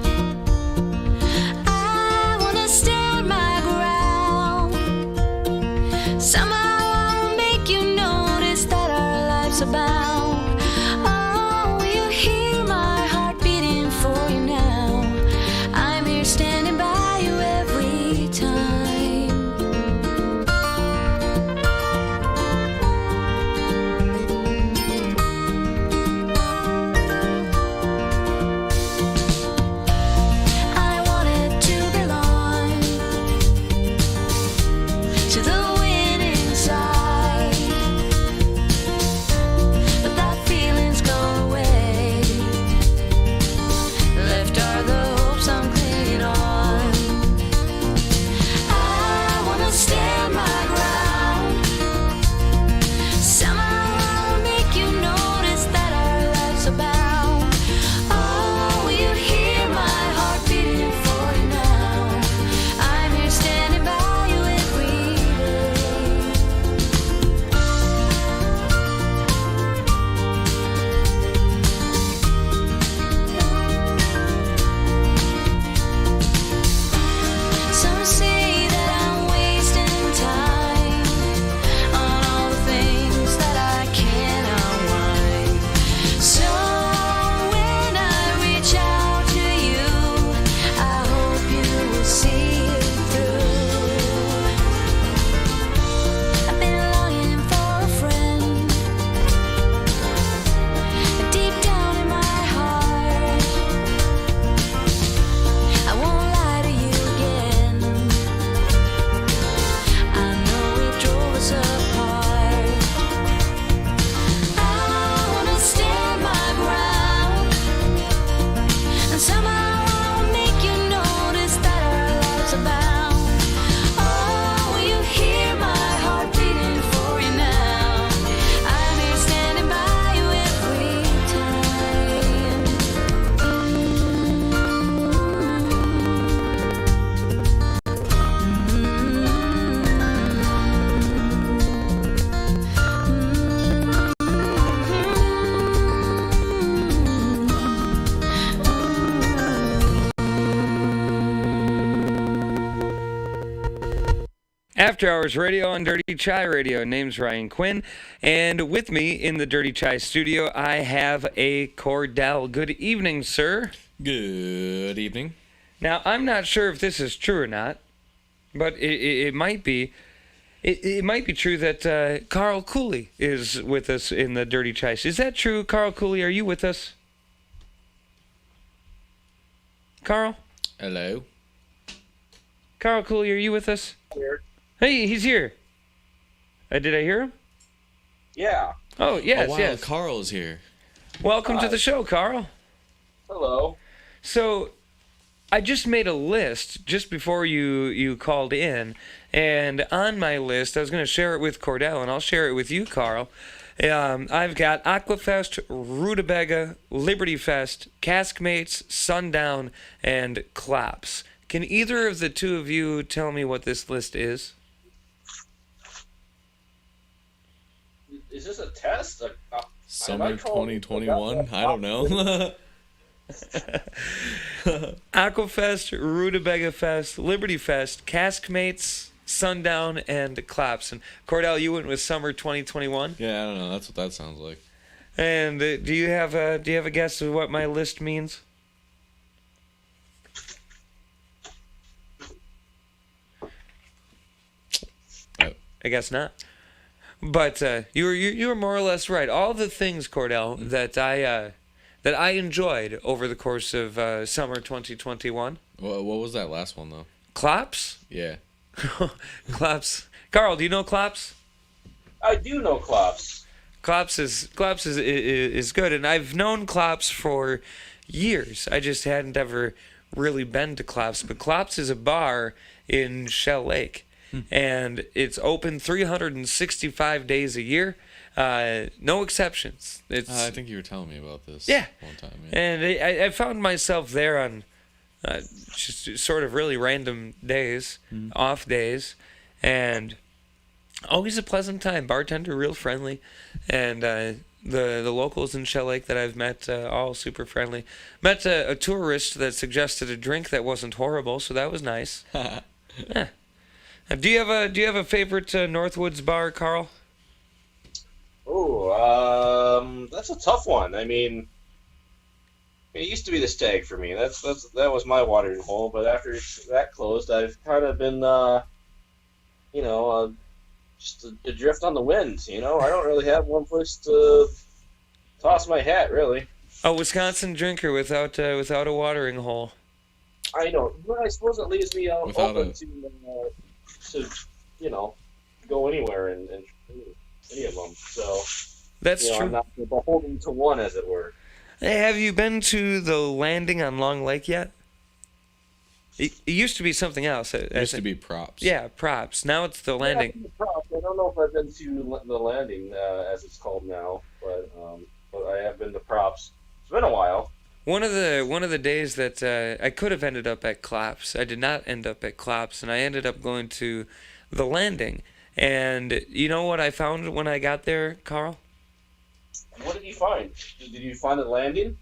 I wanna stand my ground. Somehow I'll make you notice that our lives are bound. Oh, will you hear my heart beating for you now? I'm here standing by you every time. I wanted to belong to the winning side, but that feeling's gone away. Left are the hopes I'm clinging on. I wanna stand my ground. Somehow I'll make you notice that our lives are bound. Oh, will you hear my heart beating for you now? I'm here standing by you every day. Some say that I'm wasting time on all the things that I can't unwind. So when I reach out to you, I hope you will see it through. I've been longing for a friend deep down in my heart. I won't lie to you again. I know it drove us apart. I wanna stand my ground, and somehow I'll make you notice that our lives are bound. Oh, will you hear my heart beating for you now? I'm here standing by you every time. After Hours Radio on Dirty Chai Radio. Name's Ryan Quinn, and with me in the Dirty Chai studio, I have a Kordell. Good evening, sir. Good evening. Now, I'm not sure if this is true or not, but it might be. It might be true that Carl Cooley is with us in the Dirty Chai. Is that true, Carl Cooley? Are you with us? Carl? Hello. Carl Cooley, are you with us? Here. Hey, he's here. Did I hear him? Yeah. Oh, yes, oh, wow, yes. Carl's here. Welcome to the show, Carl. Hello. So, I just made a list just before you called in, and on my list, I was going to share it with Kordell, and I'll share it with you, Carl. I've got Aquafest, Rutabaga, Liberty Fest, Caskmates, Sundown, and Claps. Can either of the two of you tell me what this list is? Is this a test? Summer 2021? I don't know. Aquafest, Rutabaga Fest, Liberty Fest, Caskmates, Sundown, and Claps. And Kordell, you went with Summer 2021? Yeah, I don't know. That's what that sounds like. And do you have a guess of what my list means? I guess not. But you were more or less right. All the things, Kordell, that I enjoyed over the course of summer 2021. What was that last one though? Klops? Yeah. Klops. Carl, do you know Klops? I do know Klops. Klops is good, and I've known Klops for years. I just hadn't ever really been to Klops, but Klops is a bar in Shell Lake, and it's open 365 days a year, no exceptions. It's I think you were telling me about this. Yeah. One time. Yeah. and I found myself there on just sort of really random days, off days, and always a pleasant time. Bartender real friendly, and the locals in Shell Lake that I've met all super friendly. Met a tourist that suggested a drink that wasn't horrible, so that was nice. Yeah. Do you have a favorite Northwoods bar, Carl? Oh, that's a tough one. I mean, it used to be the Stag for me. That was my watering hole. But after that closed, I've kind of been, just adrift on the wind. I don't really have one place to toss my hat, really. A Wisconsin drinker without a watering hole. I know, but I suppose it leaves me Without open to go anywhere and any of them. So That's true. I'm not beholden to one, as it were. Hey, have you been to the landing on Long Lake yet? It used to be something else. It used to be Props. Yeah, Props. Now it's the landing. Yeah, Props. I don't know if I've been to the landing, as it's called now, but I have been to Props. It's been a while. One of the days that I could have ended up at Klops, I did not end up at Klops, and I ended up going to the landing. And you know what I found when I got there, Carl? What did you find? Did you find a landing?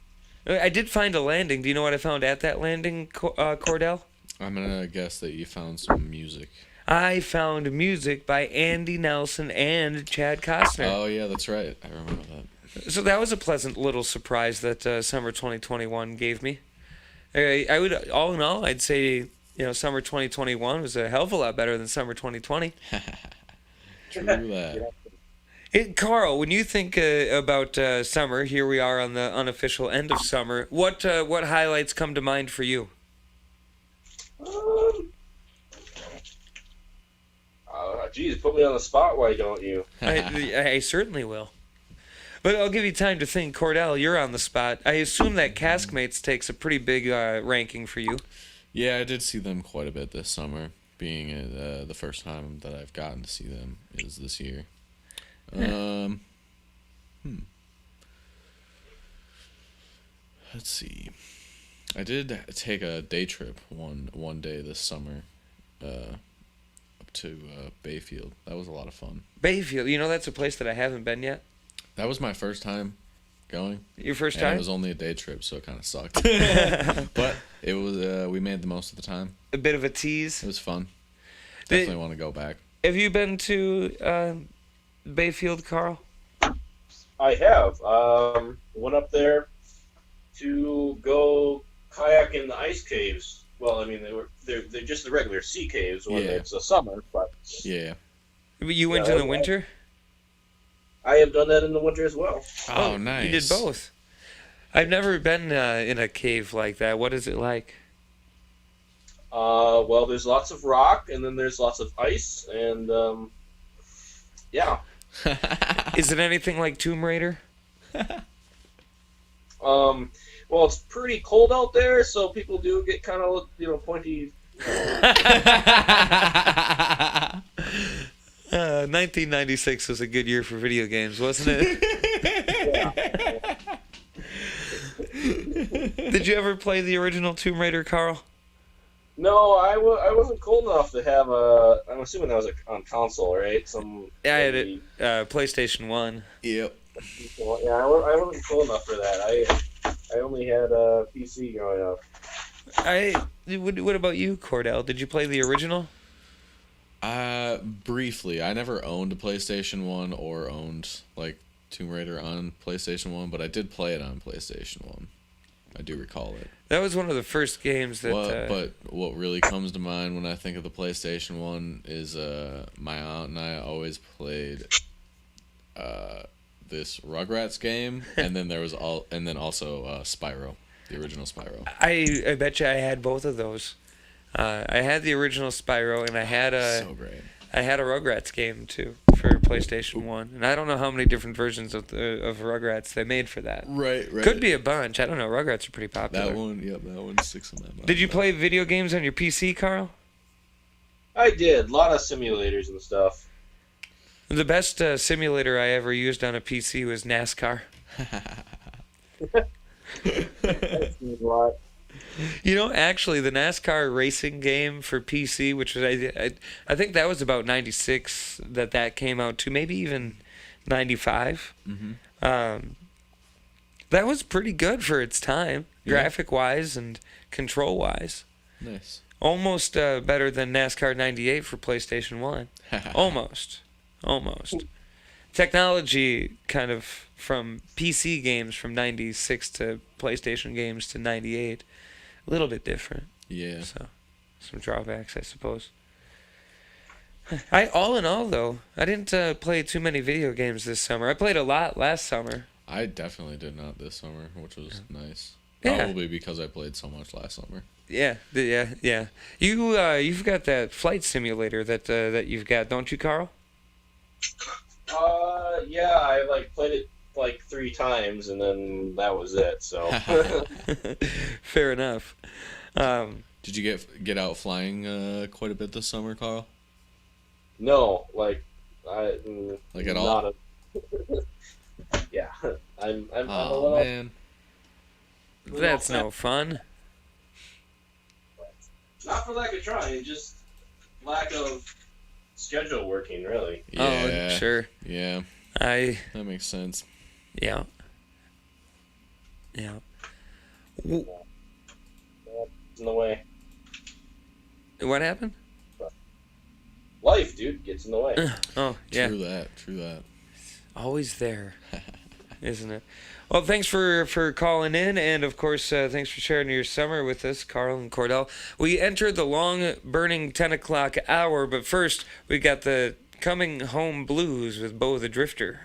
I did find a landing. Do you know what I found at that landing, Kordell? I'm gonna guess that you found some music. I found music by Andy Nelson and Chad Costner. Oh yeah, that's right. I remember that. So that was a pleasant little surprise that summer 2021 gave me. I would, all in all, I'd say summer 2021 was a hell of a lot better than summer 2020. True that. Carl, when you think about summer, here we are on the unofficial end of summer. What highlights come to mind for you? Geez, put me on the spot. Why don't you? I certainly will. But I'll give you time to think. Kordell, you're on the spot. I assume that Caskmates takes a pretty big ranking for you. Yeah, I did see them quite a bit this summer. Being the first time that I've gotten to see them is this year. Let's see. I did take a day trip one day this summer, up to Bayfield. That was a lot of fun. Bayfield, that's a place that I haven't been yet. That was my first time going. Your first And time? it was only a day trip, so it kind of sucked. But it was. We made the most of the time. A bit of a tease. It was fun. Definitely want to go back. Have you been to Bayfield, Carl? I have. Went up there to go kayak in the ice caves. Well, I mean, they're just the regular sea caves when it's the summer, but yeah. You went in the winter? I have done that in the winter as well. Oh, nice. You did both. I've never been in a cave like that. What is it like? Well, there's lots of rock, and then there's lots of ice, and yeah. Is it anything like Tomb Raider? Well, it's pretty cold out there, so people do get kind of, pointy. 1996 was a good year for video games, wasn't it? Did you ever play the original Tomb Raider, Carl? No, I wasn't cold enough to have a. I'm assuming that was on console, right? Yeah, I had it. PlayStation 1. Yep. Well, yeah, I wasn't cool enough for that. I only had a PC growing up. What about you, Kordell? Did you play the original? Briefly. I never owned a PlayStation 1 or owned Tomb Raider on PlayStation 1, but I did play it on PlayStation 1. I do recall it. That was one of the first games that... But what really comes to mind when I think of the PlayStation 1 is my aunt and I always played this Rugrats game, and then also Spyro, the original Spyro. I bet you I had both of those. I had the original Spyro, and I had a great. I had a Rugrats game too for PlayStation 1, and I don't know how many different versions of Rugrats they made for that. Right. Could be a bunch. I don't know. Rugrats are pretty popular. That one sticks in my mind. Did you play video games on your PC, Carl? I did. A lot of simulators and stuff. The best simulator I ever used on a PC was NASCAR. That's a lot. You know, actually, the NASCAR racing game for PC, which was I think that was about 96 that came out to, maybe even 95. Mm-hmm. That was pretty good for its time, graphic-wise and control-wise. Nice. Almost better than NASCAR 98 for PlayStation 1. Almost. Technology kind of from PC games from 96 to PlayStation games to 98. A little bit different. Yeah. So, some drawbacks, I suppose. All in all, though, I didn't play too many video games this summer. I played a lot last summer. I definitely did not this summer, which was nice. Yeah. Probably because I played so much last summer. Yeah. You've got that flight simulator that you've got, don't you, Carl? Yeah, I played it 3 times, and then that was it. So. Fair enough. Did you get out flying quite a bit this summer, Carl? No, at all? Yeah, I'm a Oh little. man, That's no fun. Not for lack of trying, just lack of schedule working, really. yeah, Oh, sure. yeah, That makes sense. Yeah. It's in the way. What happened? Life, dude, gets in the way. Oh, yeah. True that. Always there, isn't it? Well, thanks for calling in, and of course, thanks for sharing your summer with us, Carl and Kordell. We entered the long, burning 10 o'clock hour, but first, we got the Coming Home Blues with Bo the Drifter.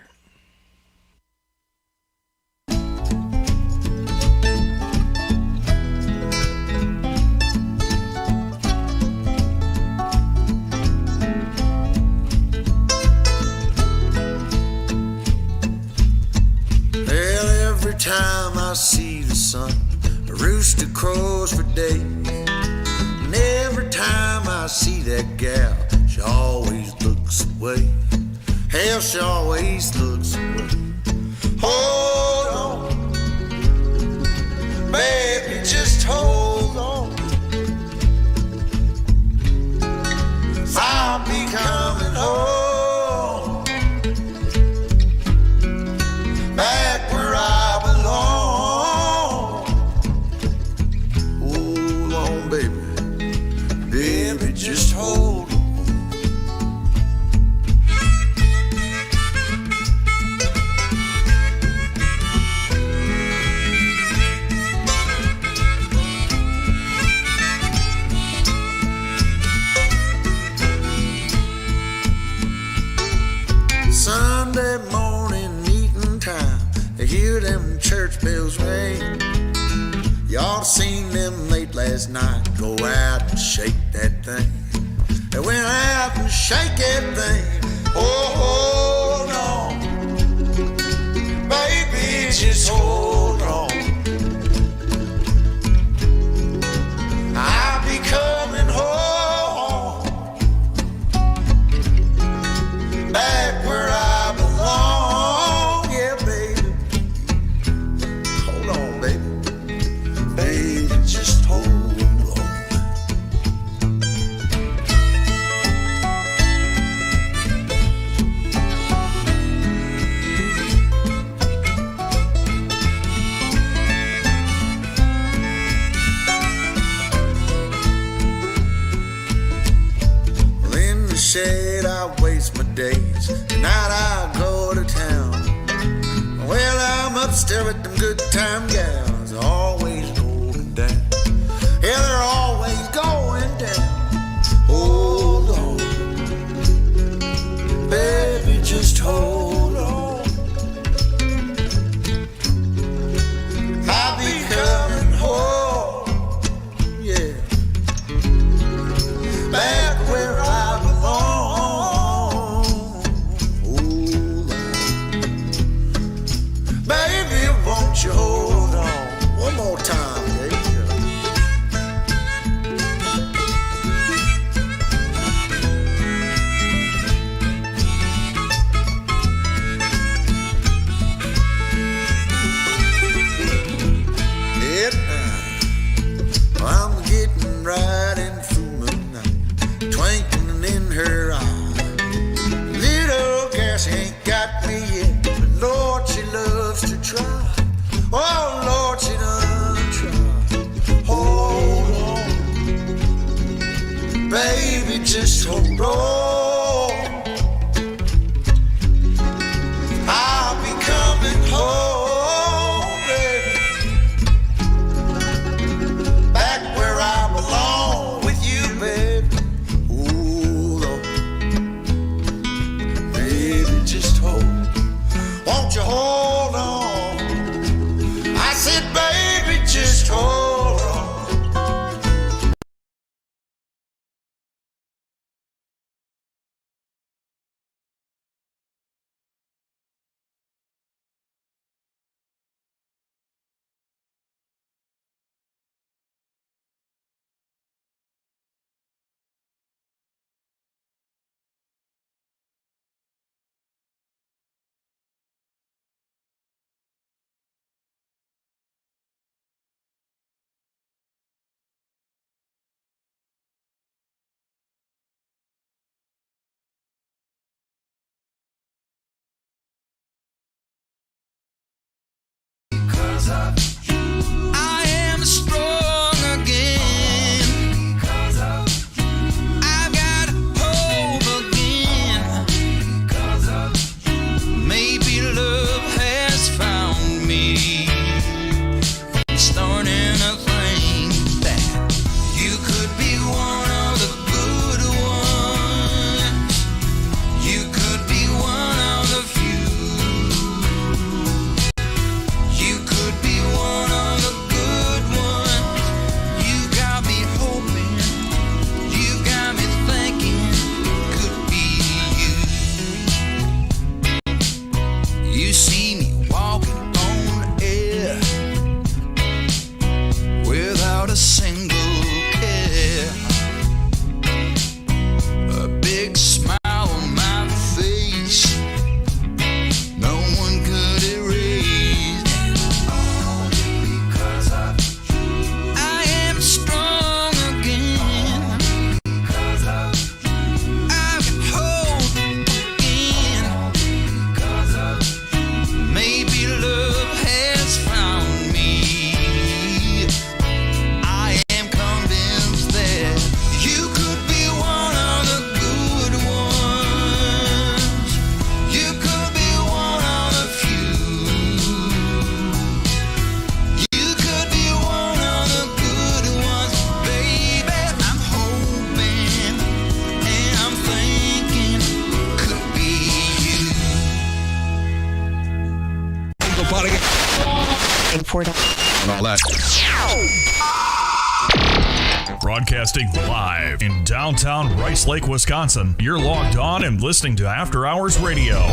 Every time I see the sun, a rooster crows for days. And every time I see that gal, she always looks away. Hell, she always looks away. Hold on, baby, just hold on. I'll be coming home, back where I belong. Hold on, baby, baby, just hold on. Sunday morning eating time, I hear them church bells ring. You ought to seen them late last night go out and shake that thing. They went out and shake that thing. Oh, hold on, baby, just hold on. I'll be coming home, back where I belong. Yeah, baby, hold on, baby, baby, just hold on. Well, in the shade I waste my days, tonight I go to town. Well, I'm upstairs with them good time gals, they're always going down. Yeah, they're always going down. Hold on, baby, just hold on. I'll be coming home, yeah. one in her arms. Little Cassie ain't got me yet, but Lord, she loves to try. Oh, Lord, she does try. Hold on, baby, just hold on. I'll be coming home, baby, back where I belong with you, baby. Hold on, baby, just hold. Won't you hold on? I said, baby, just hold on. I am strong again. I've got hope again. Maybe love has found me. I'm starting to think that you could be one of the good ones. You could be one of the few. You could be one of the good ones. You got me hoping. You got me thinking. Could be you. You see me walking on the air without a single care. A big smile on my face. No one could erase. I am strong again. I can hope again. Maybe love has found me. I am convinced that you could be one of the good ones. You could be one of the few. You could be one of the good ones, baby. I'm hoping and I'm thinking could be you. And all that. Broadcasting live in downtown Rice Lake, Wisconsin. You're logged on and listening to After Hours Radio.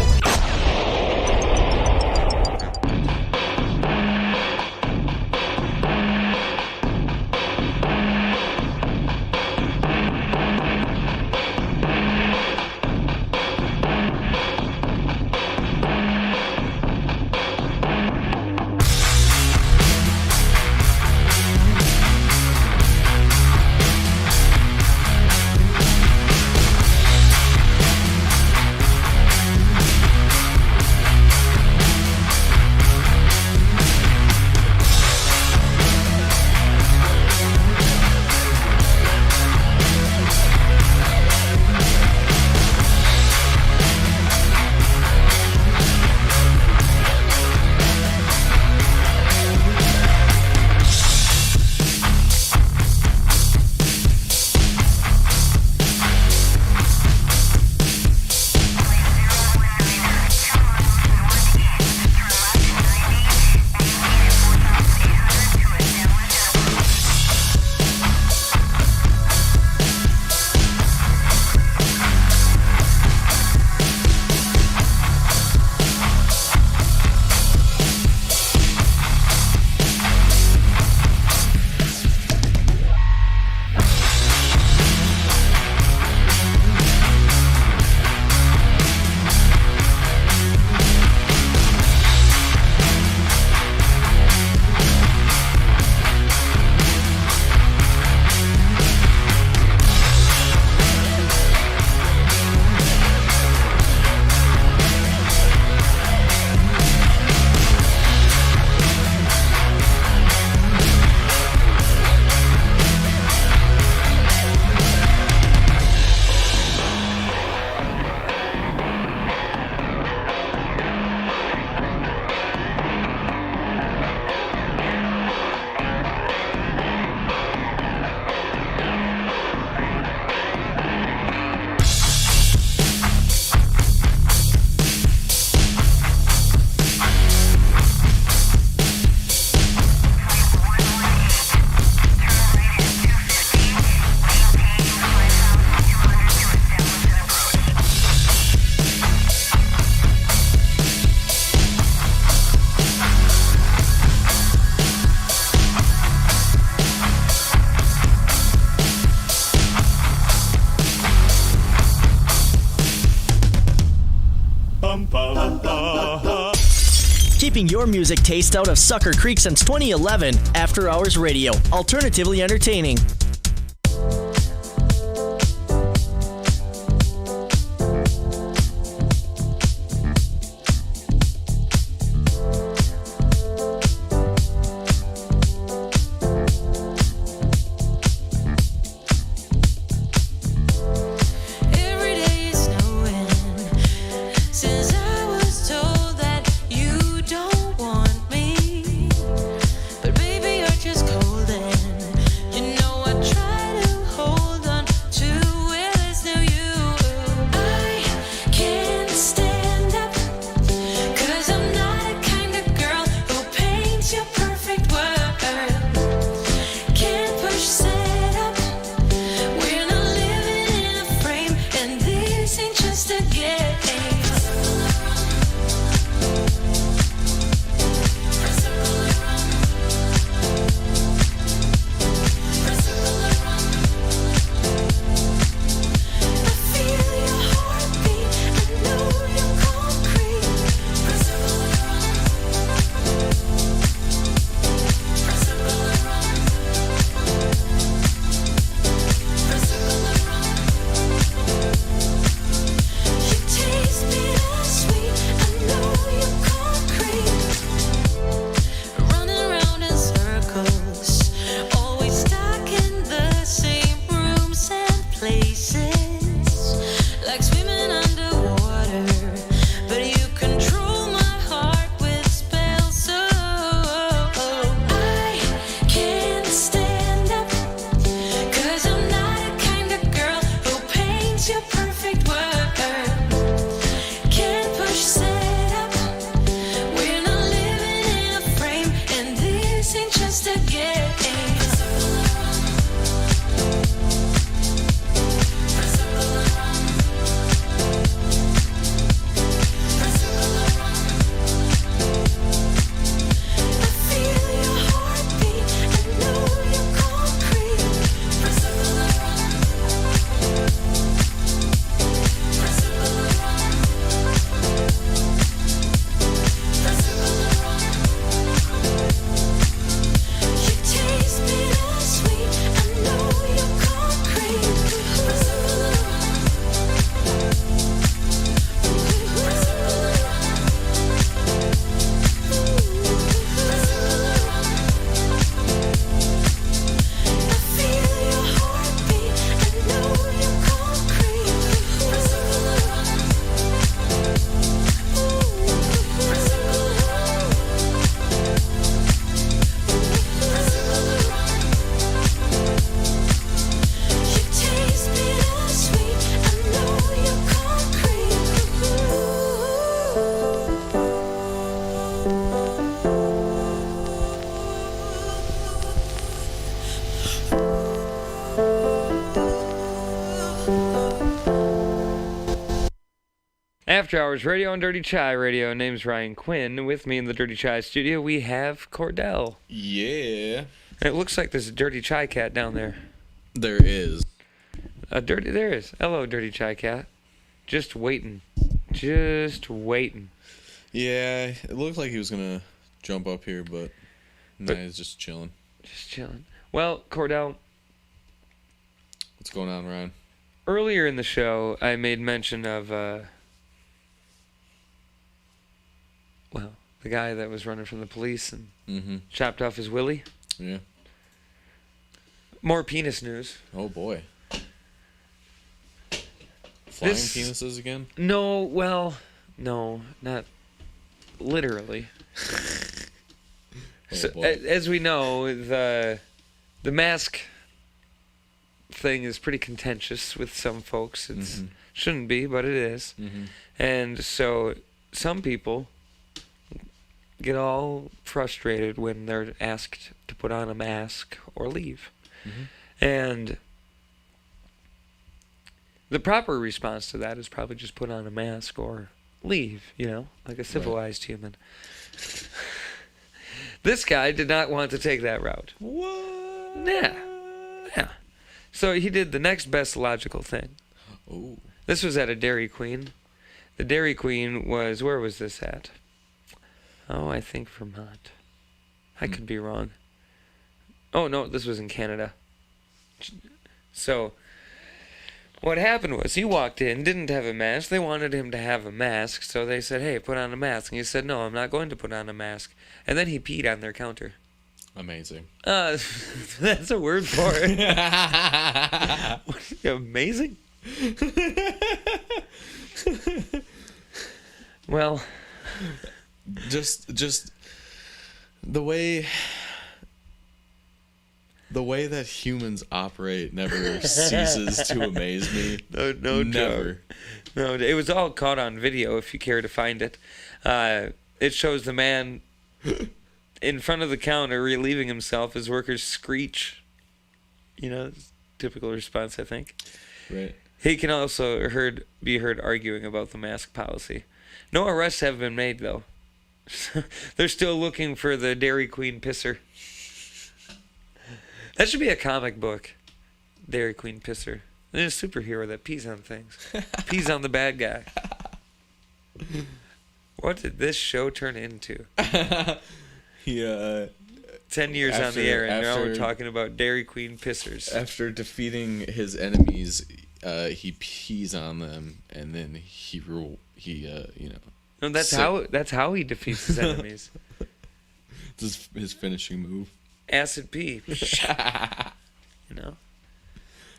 Keeping your music taste out of Sucker Creek since 2011. After Hours Radio. Alternatively entertaining. Every day is snowing. Since I was told that you don't want me, but baby you're just cold and you know I try to hold on to where there's no you. I can't stand up, 'cause I'm not the kind of girl who paints your perfect world. Can't push set up. We're not living in a frame, and this ain't just a game. I feel your heartbeat, I know you're concrete. You taste bittersweet, I know you're concrete. Running around in circles, always stuck in the same rooms and places, like swimming underwater. But you control my heart with spells, so I can't stand up, 'cause I'm not the kind of girl who paints your perfect world. Can't push set up. We're not living in a frame, and this ain't just a game. I feel your heartbeat, I know you're concrete. You taste bittersweet, I know you're concrete. I feel your heartbeat, I know you're concrete. You taste bittersweet, I know you're After Hours Radio and Dirty Chai Radio. Name's Ryan Quinn. With me in the Dirty Chai studio, we have Kordell. Yeah. It looks like there's a Dirty Chai Cat down there. There is. There is. Hello, Dirty Chai Cat. Just waiting. Just waiting. Yeah, it looked like he was gonna jump up here, but nah, he's just chilling. Just chilling. Well, Kordell, What's going on, Ryan? earlier in the show, I made mention of, well, the guy that was running from the police and Mm-hmm. chopped off his willy. Yeah. More penis news. Oh boy. Flying This- penises again? No, well, no, not literally. Oh So, boy. as we know, the mask thing is pretty contentious with some folks. It Mhm. shouldn't be, but it is. Mm-hmm. And so some people get all frustrated when they're asked to put on a mask or leave. Mhm. And the proper response to that is probably just put on a mask or leave, like a civilized human. This guy did not want to take that route. What? Yeah. So he did the next best logical thing. Oh. This was at a Dairy Queen. The Dairy Queen was, where was this at? Oh, I think Vermont. I could be wrong. Oh, no, this was in Canada. So, what happened was he walked in, didn't have a mask. They wanted him to have a mask, so they said, hey, put on a mask. And he said, no, I'm not going to put on a mask. And then he peed on their counter. Amazing. That's a word for it. Amazing? Well, just the way that humans operate never ceases to amaze me. No never. joke. No, it was all caught on video. If you care to find it, it shows the man in front of the counter relieving himself. His workers screech. You know, typical response, I think. Right. He can also be heard arguing about the mask policy. No arrests have been made, though. They're still looking for the Dairy Queen pisser. That should be a comic book. Dairy Queen pisser. There's a superhero that pees on things. Pees on the bad guy. What did this show turn into? Yeah. 10 years on the air, and now we're talking about Dairy Queen pissers. After defeating his enemies, he pees on them, and then he No, that's how he defeats his enemies. This is his finishing move. Acid pee. You know?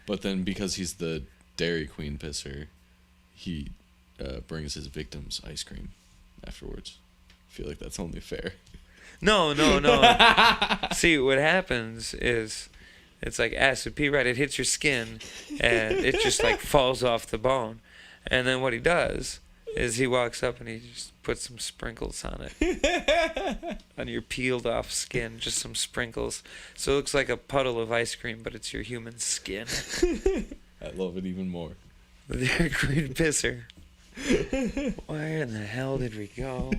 But then because he's the Dairy Queen pisser, he brings his victims ice cream afterwards. I feel like that's only fair. No. See, what happens is it's like acid pee, right? It hits your skin and it just like falls off the bone. And then what he does is he walks up and he just puts some sprinkles on it. On your peeled off skin, just some sprinkles. So it looks like a puddle of ice cream, but it's your human skin. I love it even more. The Dairy Queen pisser. Where in the hell did we go?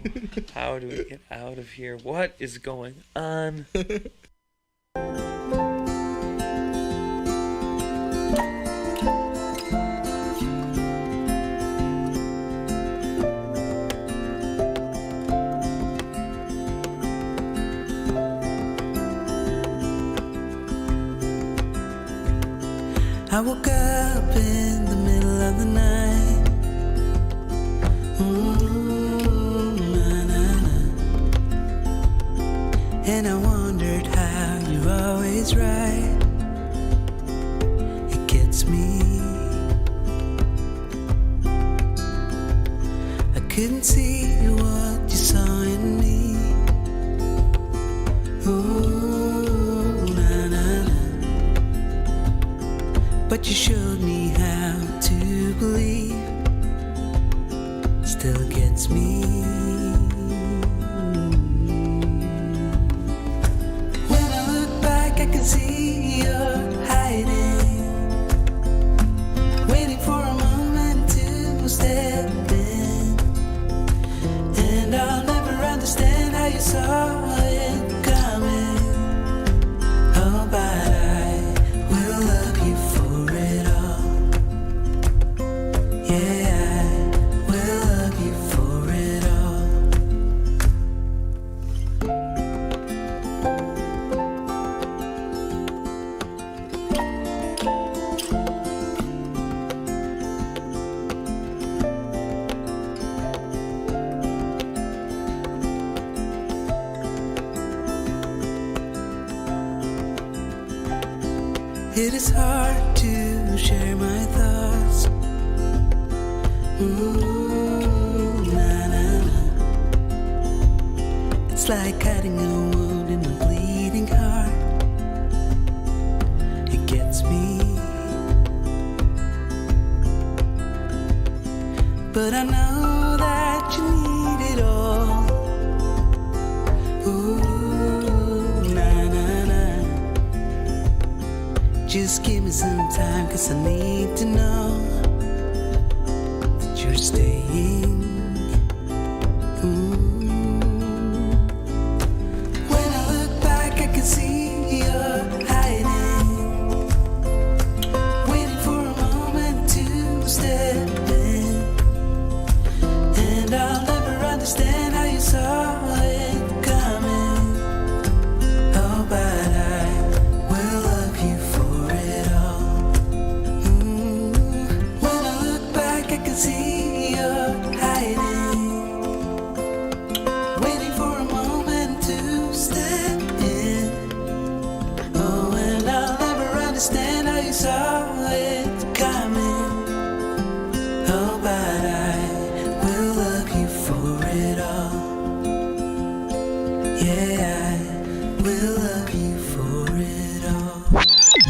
How do we get out of here? What is going on? I woke up in the middle of the night. And I wondered how you're always right. It gets me. I couldn't see what you saw in me. Ooh, but you showed me how to believe. Still gets me. When I look back, I can see you're hiding, waiting for a moment to step in. And I'll never understand how you saw it coming. Oh, but I will love you for it all. Yeah, I will love you for it all. It is hard to share my thoughts. Ooh, it's like cutting a wound in a bleeding heart. It gets me. But I know that you need it all. Ooh, just give me some time, 'cause I need to know that you're staying. When I look back, I can see you're hiding, waiting for a moment to step in. And I'll never understand how you saw it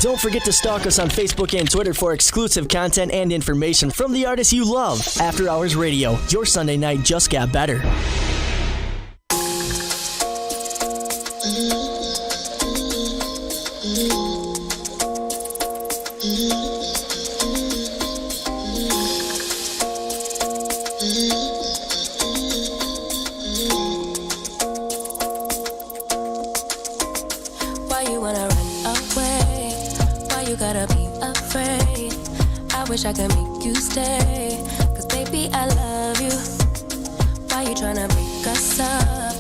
Don't forget to stalk us on Facebook and Twitter for exclusive content and information from the artists you love. After Hours Radio, your Sunday night just got better. Why you wanna run away? Why you gotta be afraid? I wish I could make you stay, 'cause baby I love you. Why you tryna break us up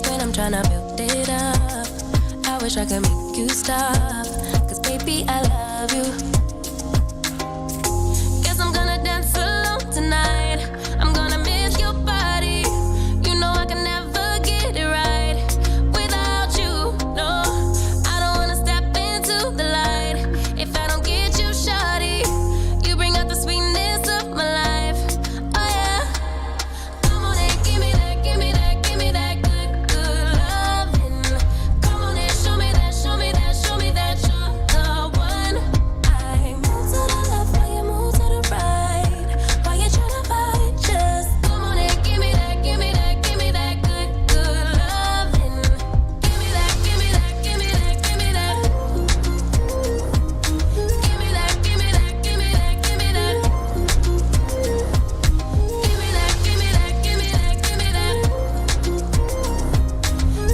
when I'm tryna build it up? I wish I could make you stop, 'cause baby I love you. Guess I'm gonna dance alone tonight. I'm gonna miss your body. You know I can never get it right without you. No, I don't wanna step into the light if I don't get you, shawty. You bring out the sweetness of my life. Oh yeah. Come on and give me that, give me that, give me that good, good loving. Come on and show me that, show me that, show me that you're the one. I move to the left while you move to the right. Why you tryna fight? Just come on and give me that, give me that, give me that good, good loving. Give me that, give me that, give me that, give me that. Give me that, give me that, give me that, give me that. Give me that, give me that, give me that, give me that.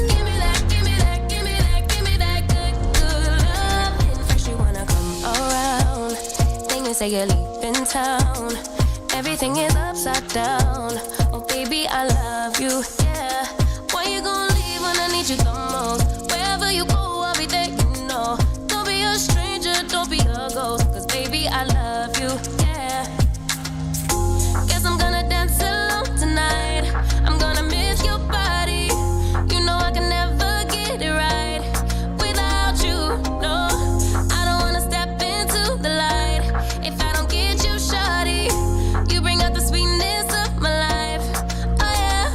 Give me that, give me that, give me that, give me that good, good loving. First you wanna come around, then you say you're leaving town. Everything is upside down. Oh baby, I love you, yeah. Why you gonna leave when I need you the most? Wherever you go, I'll be there, you know. Don't be a stranger, don't be a ghost, 'cause baby, I love you, yeah. Guess I'm gonna dance alone tonight. I'm gonna miss your body. You know I can never get it right without you. No, I don't wanna step into the light if I don't get you, shawty. You bring out the sweetness of my life. Oh yeah.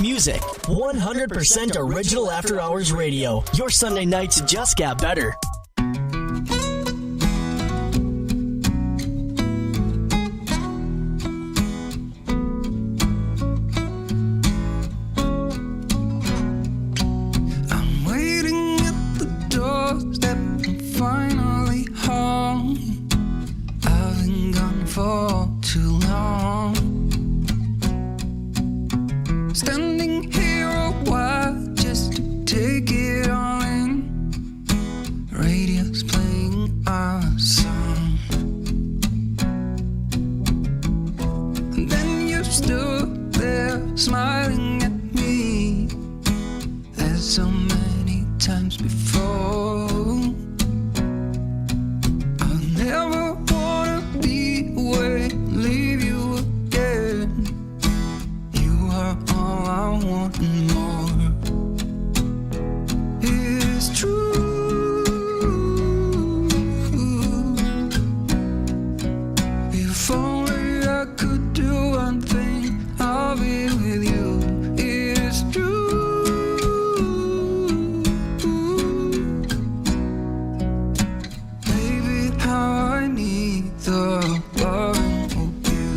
music. 100% original After Hours Radio. Your Sunday nights just got better. I'm waiting at the doorstep. I'm finally home. I've been gone for too long. Standing here a while just to take it all in. Radio's playing our song. And then you stood there smiling at me as so many times before. I'll never wanna be away, leave you again. You are all I want and more. It's true. If only I could do one thing, I'll be with you. It's true. Baby, how I need the loving of you.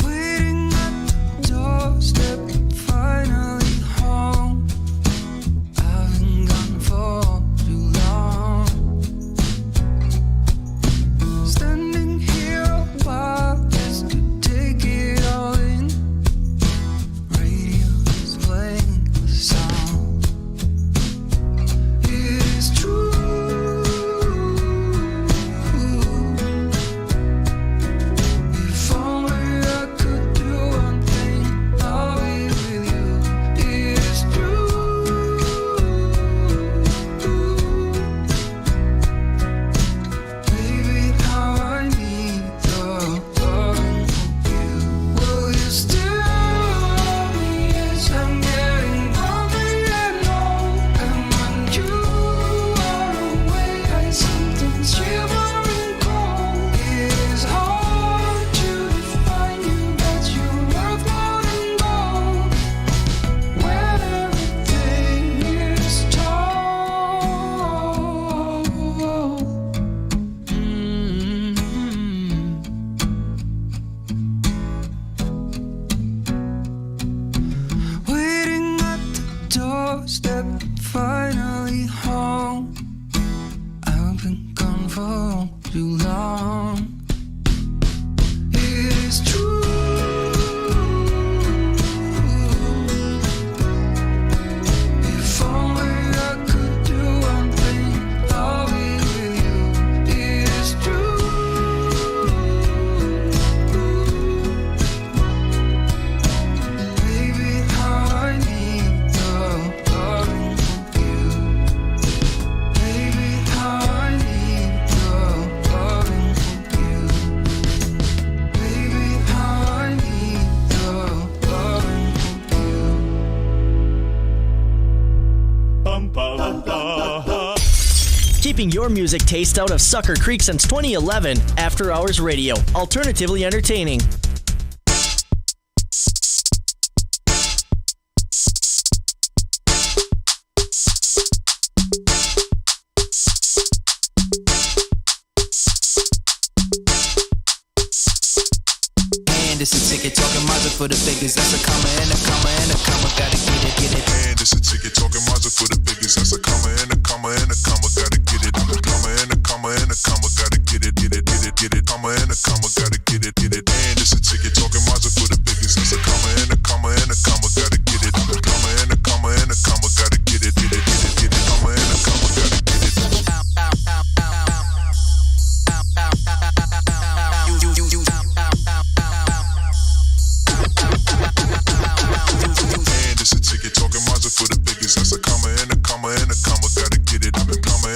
Waiting at the doorstep, finally home. I've been gone for too long. Standing here a while just to take it all in. Radio is playing the song. It's true. If only I could do one thing, I'll be with you. It's true. Baby, how I need the loving of you. Will you still love me as I'm getting older and old? And when you are away, I sometimes shivering cold. It is hard to define you, but you're worth more than gold. When everything is told. Waiting at the doorstep, finally home. I've been gone for too long. It is true. If only I could do one thing, I'll be with you. It is true. Baby, how I need the loving of you. Baby, how I need the loving of you. Baby, how I need the loving of you. Keeping your music taste out of Sucker Creek since 2011. After Hours Radio. Alternatively entertaining. And it's a ticket talking Mazda for the biggest. That's a comma and a comma and a comma. Gotta get it, get it. And it's a ticket talking Mazda for the biggest. That's a comma and a comma and a comma. Gotta get it. I'm a comma and a comma and a comma. Gotta get it, get it, get it, get it. Comma and a comma. Gotta get it, get it. And it's a ticket talking Mazda for the biggest. That's a comma and a comma and a comma. Gotta get it. I'm a comma and a comma and a comma. Gotta get it, get it, get it, get it. Comma and a comma. Gotta get it. And it's a ticket talking Mazda for the biggest. That's a comma and a comma and a comma. Gotta get it. I'm a comma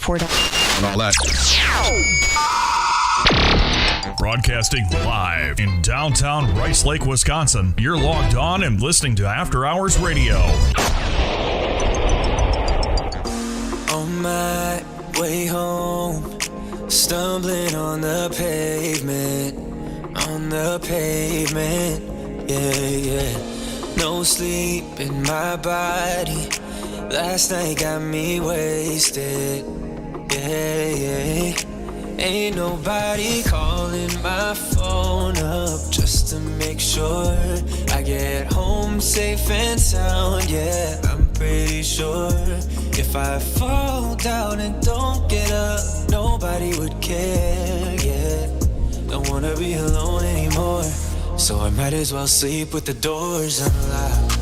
$4. And all that. Broadcasting live in downtown Rice Lake, Wisconsin. You're logged on and listening to After Hours Radio. On my way home, stumbling on the pavement, yeah. No sleep in my body, last night got me wasted, yeah. Ain't nobody calling my phone up just to make sure I get home safe and sound, yeah. I'm pretty sure if I fall down and don't get up, nobody would care, yeah. Don't wanna be alone anymore, so I might as well sleep with the doors unlocked.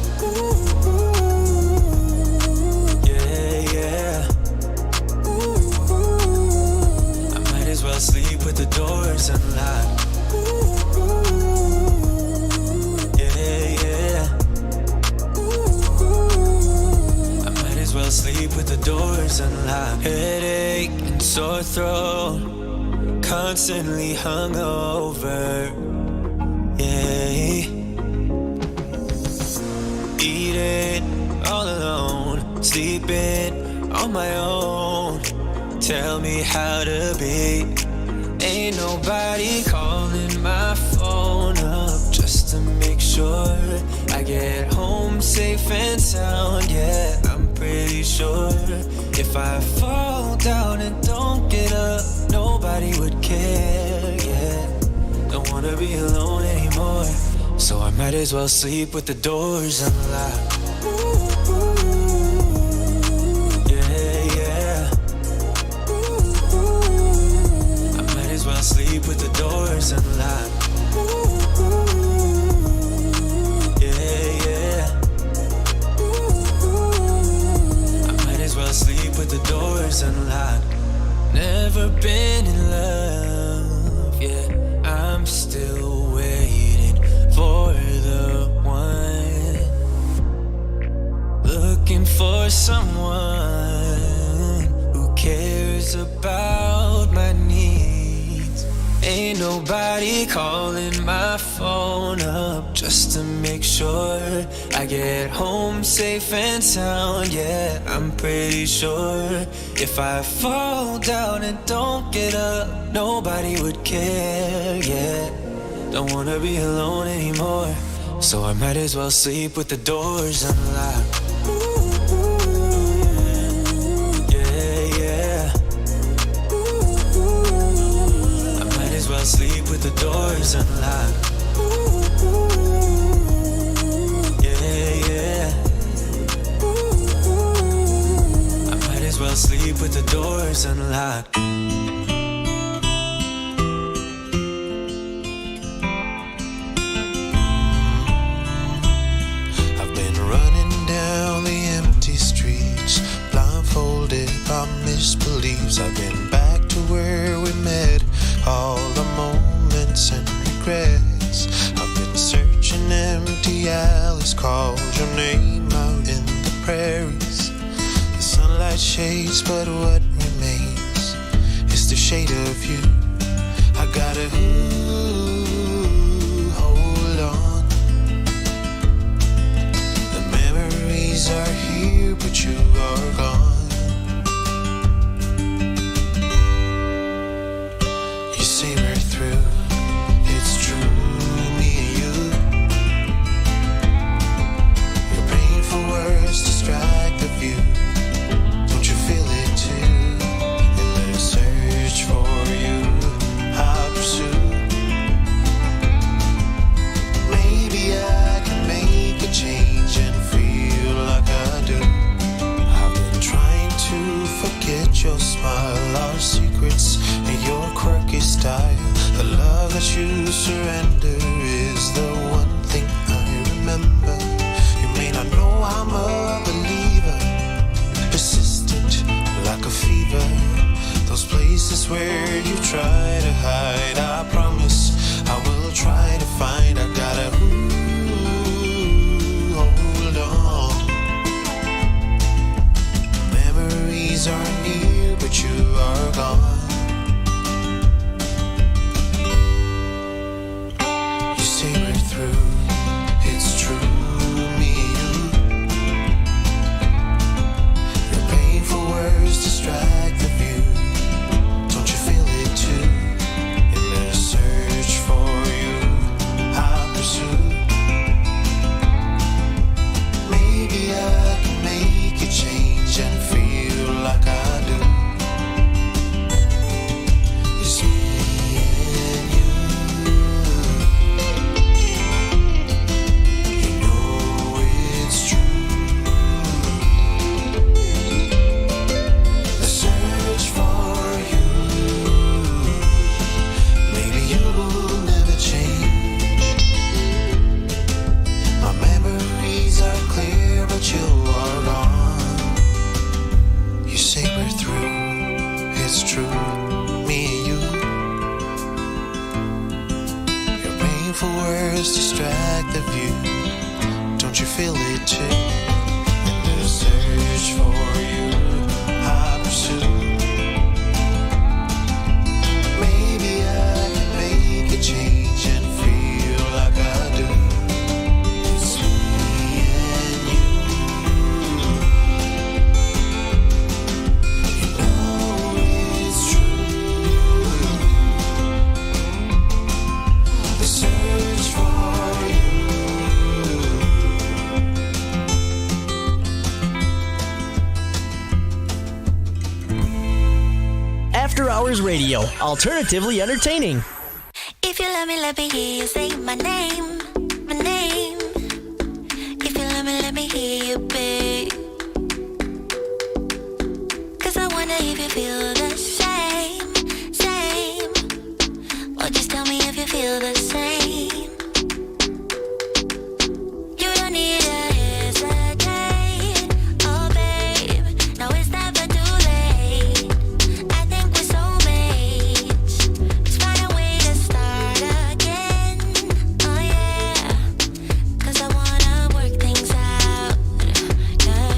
Sleep with the doors unlocked. Yeah. I might as well sleep with the doors unlocked. Headache and sore throat, constantly hungover. Yeah. Eating all alone, sleeping on my own. Tell me how to be. Ain't nobody calling my phone up just to make sure I get home safe and sound, yeah. I'm pretty sure if I fall down and don't get up, nobody would care, yeah. Don't wanna be alone anymore, so I might as well sleep with the doors unlocked. Sleep with the doors unlocked. Yeah. I might as well sleep with the doors unlocked. Never been in love, yeah. I'm still waiting for the one. Looking for someone who cares about my needs. Ain't nobody calling my phone up just to make sure I get home safe and sound, yeah. I'm pretty sure if I fall down and don't get up, nobody would care, yeah. Don't wanna be alone anymore, so I might as well sleep with the doors unlocked. Sleep with the doors unlocked. Yeah. I might as well sleep with the doors unlocked. I've been running down the empty streets, blindfolded by misbeliefs. I've been back to where we met, all the moments and regrets. I've been searching empty alleys, called your name out in the prairies. The sunlight shades, but what remains is the shade of you. I gotta hold on. The memories are here, but you are gone. It's true, me and you. Your painful words distract the view. Don't you feel it too? And let us search for you. I'll pursue. Maybe I can make a change and feel like I do. I've been trying to forget your smile, our secrets, and your quirky style. The love that you surrender is the one thing I remember. You may not know I'm a believer, persistent like a fever. Those places where you try to hide, I promise I will try to find. I gotta hold on. Memories are near, but you never change. My memories are clear, but you are gone. You saber through, it's true, me and you. Your painful words distract the view. Don't you feel it too? In the search for you, I pursue. Maybe I can make a change and feel like I do. It's me and you. You know it's true. The search for you. After Hours Radio, alternatively entertaining. If you let me hear you say my name, my name. If you let me hear you, babe. 'Cause I wonder if you feel the same, same. Or just tell me if you feel the same. You don't need to hesitate, oh babe. No, it's never too late. I think we're soulmates. Let's find a way to start again. Oh yeah. 'Cause I wanna work things out. Yeah.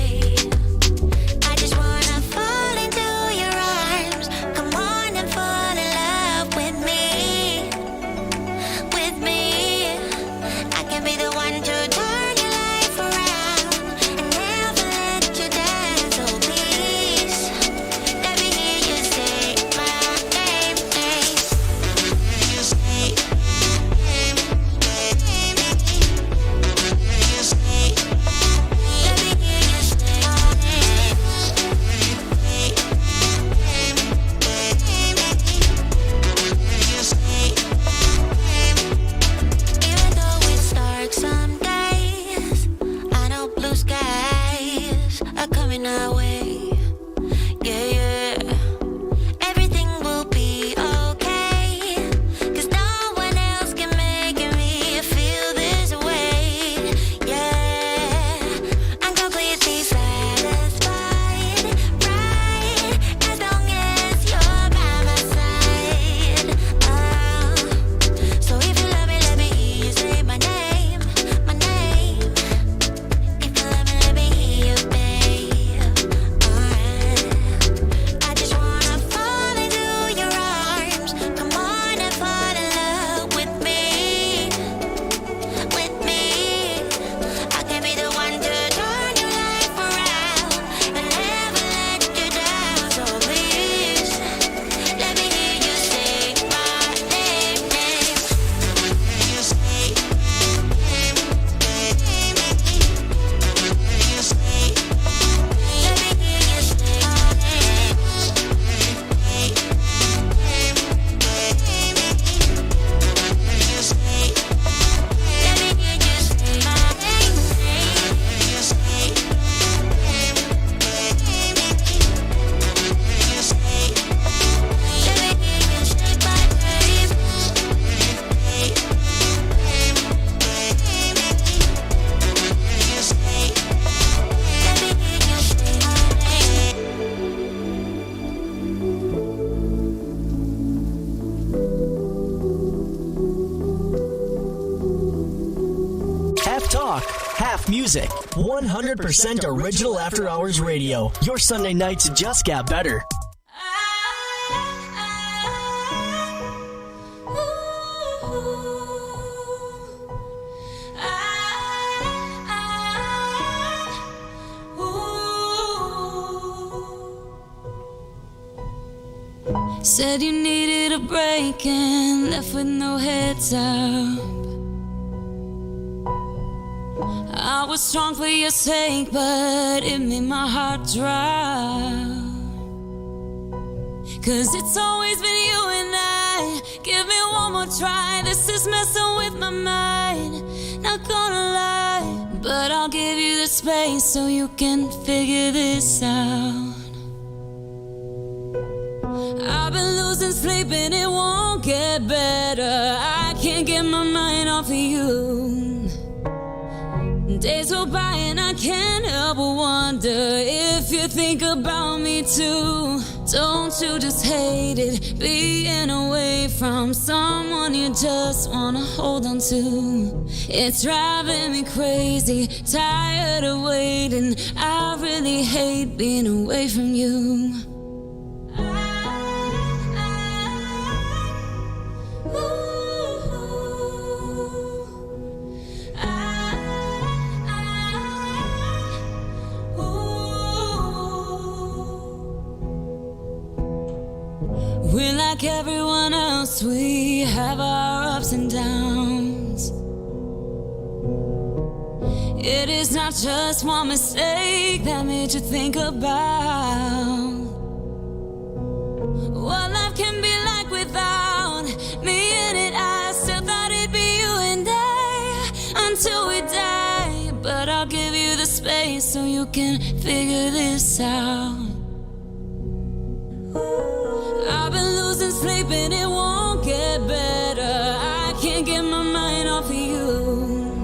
I just wanna fall into your arms. Come on and fall in love with me. With me. I can be the one to turn your life around and never let you down. So please, let me hear you say my name, name. You say name, name. You say, let me hear you say my name. You say, even though it's dark some days, I know blue skies are coming our way. Yeah, yeah. Everything will be okay. 'Cause no one else can make me feel this way. Yeah. I'm completely satisfied, right? As long as you're by my side. So if you let me hear you say my name, my name. If you let me hear you, babe. Alright. I just wanna fall into your arms. Come on and fall in love with me. With me. I can be the one to turn your life around and never let you down. So please, let me hear you say my name, name. You say name, name. You say, let me hear you say my name. You say, let me hear you say my name. You say, you say, let me hear you say my name. You say, let me hear you say my name. Half talk, half music. 100% original After Hours Radio. Your Sunday nights just got better. Said you needed a break and left with no heads up. I was strong for your sake, but it made my heart drop. 'Cause it's always been you and I. Give me one more try. This is messing with my mind. Not gonna lie, but I'll give you the space so you can figure this out. I've been losing losing sleep and it won't get better. I can't get my mind off of you. Days go by and I can't help but wonder if you think about me too. Don't you just hate it, being away from someone you just wanna hold on to? It's driving me crazy, tired of waiting. I really hate being away from you. We're like everyone else, we have our ups and downs. It is not just one mistake that made you think about what life can be like without me in it. I still thought it'd be you and I until we die. But I'll give you the space so you can figure this out. I've been losing sleep and it won't get better. I can't get my mind off of you.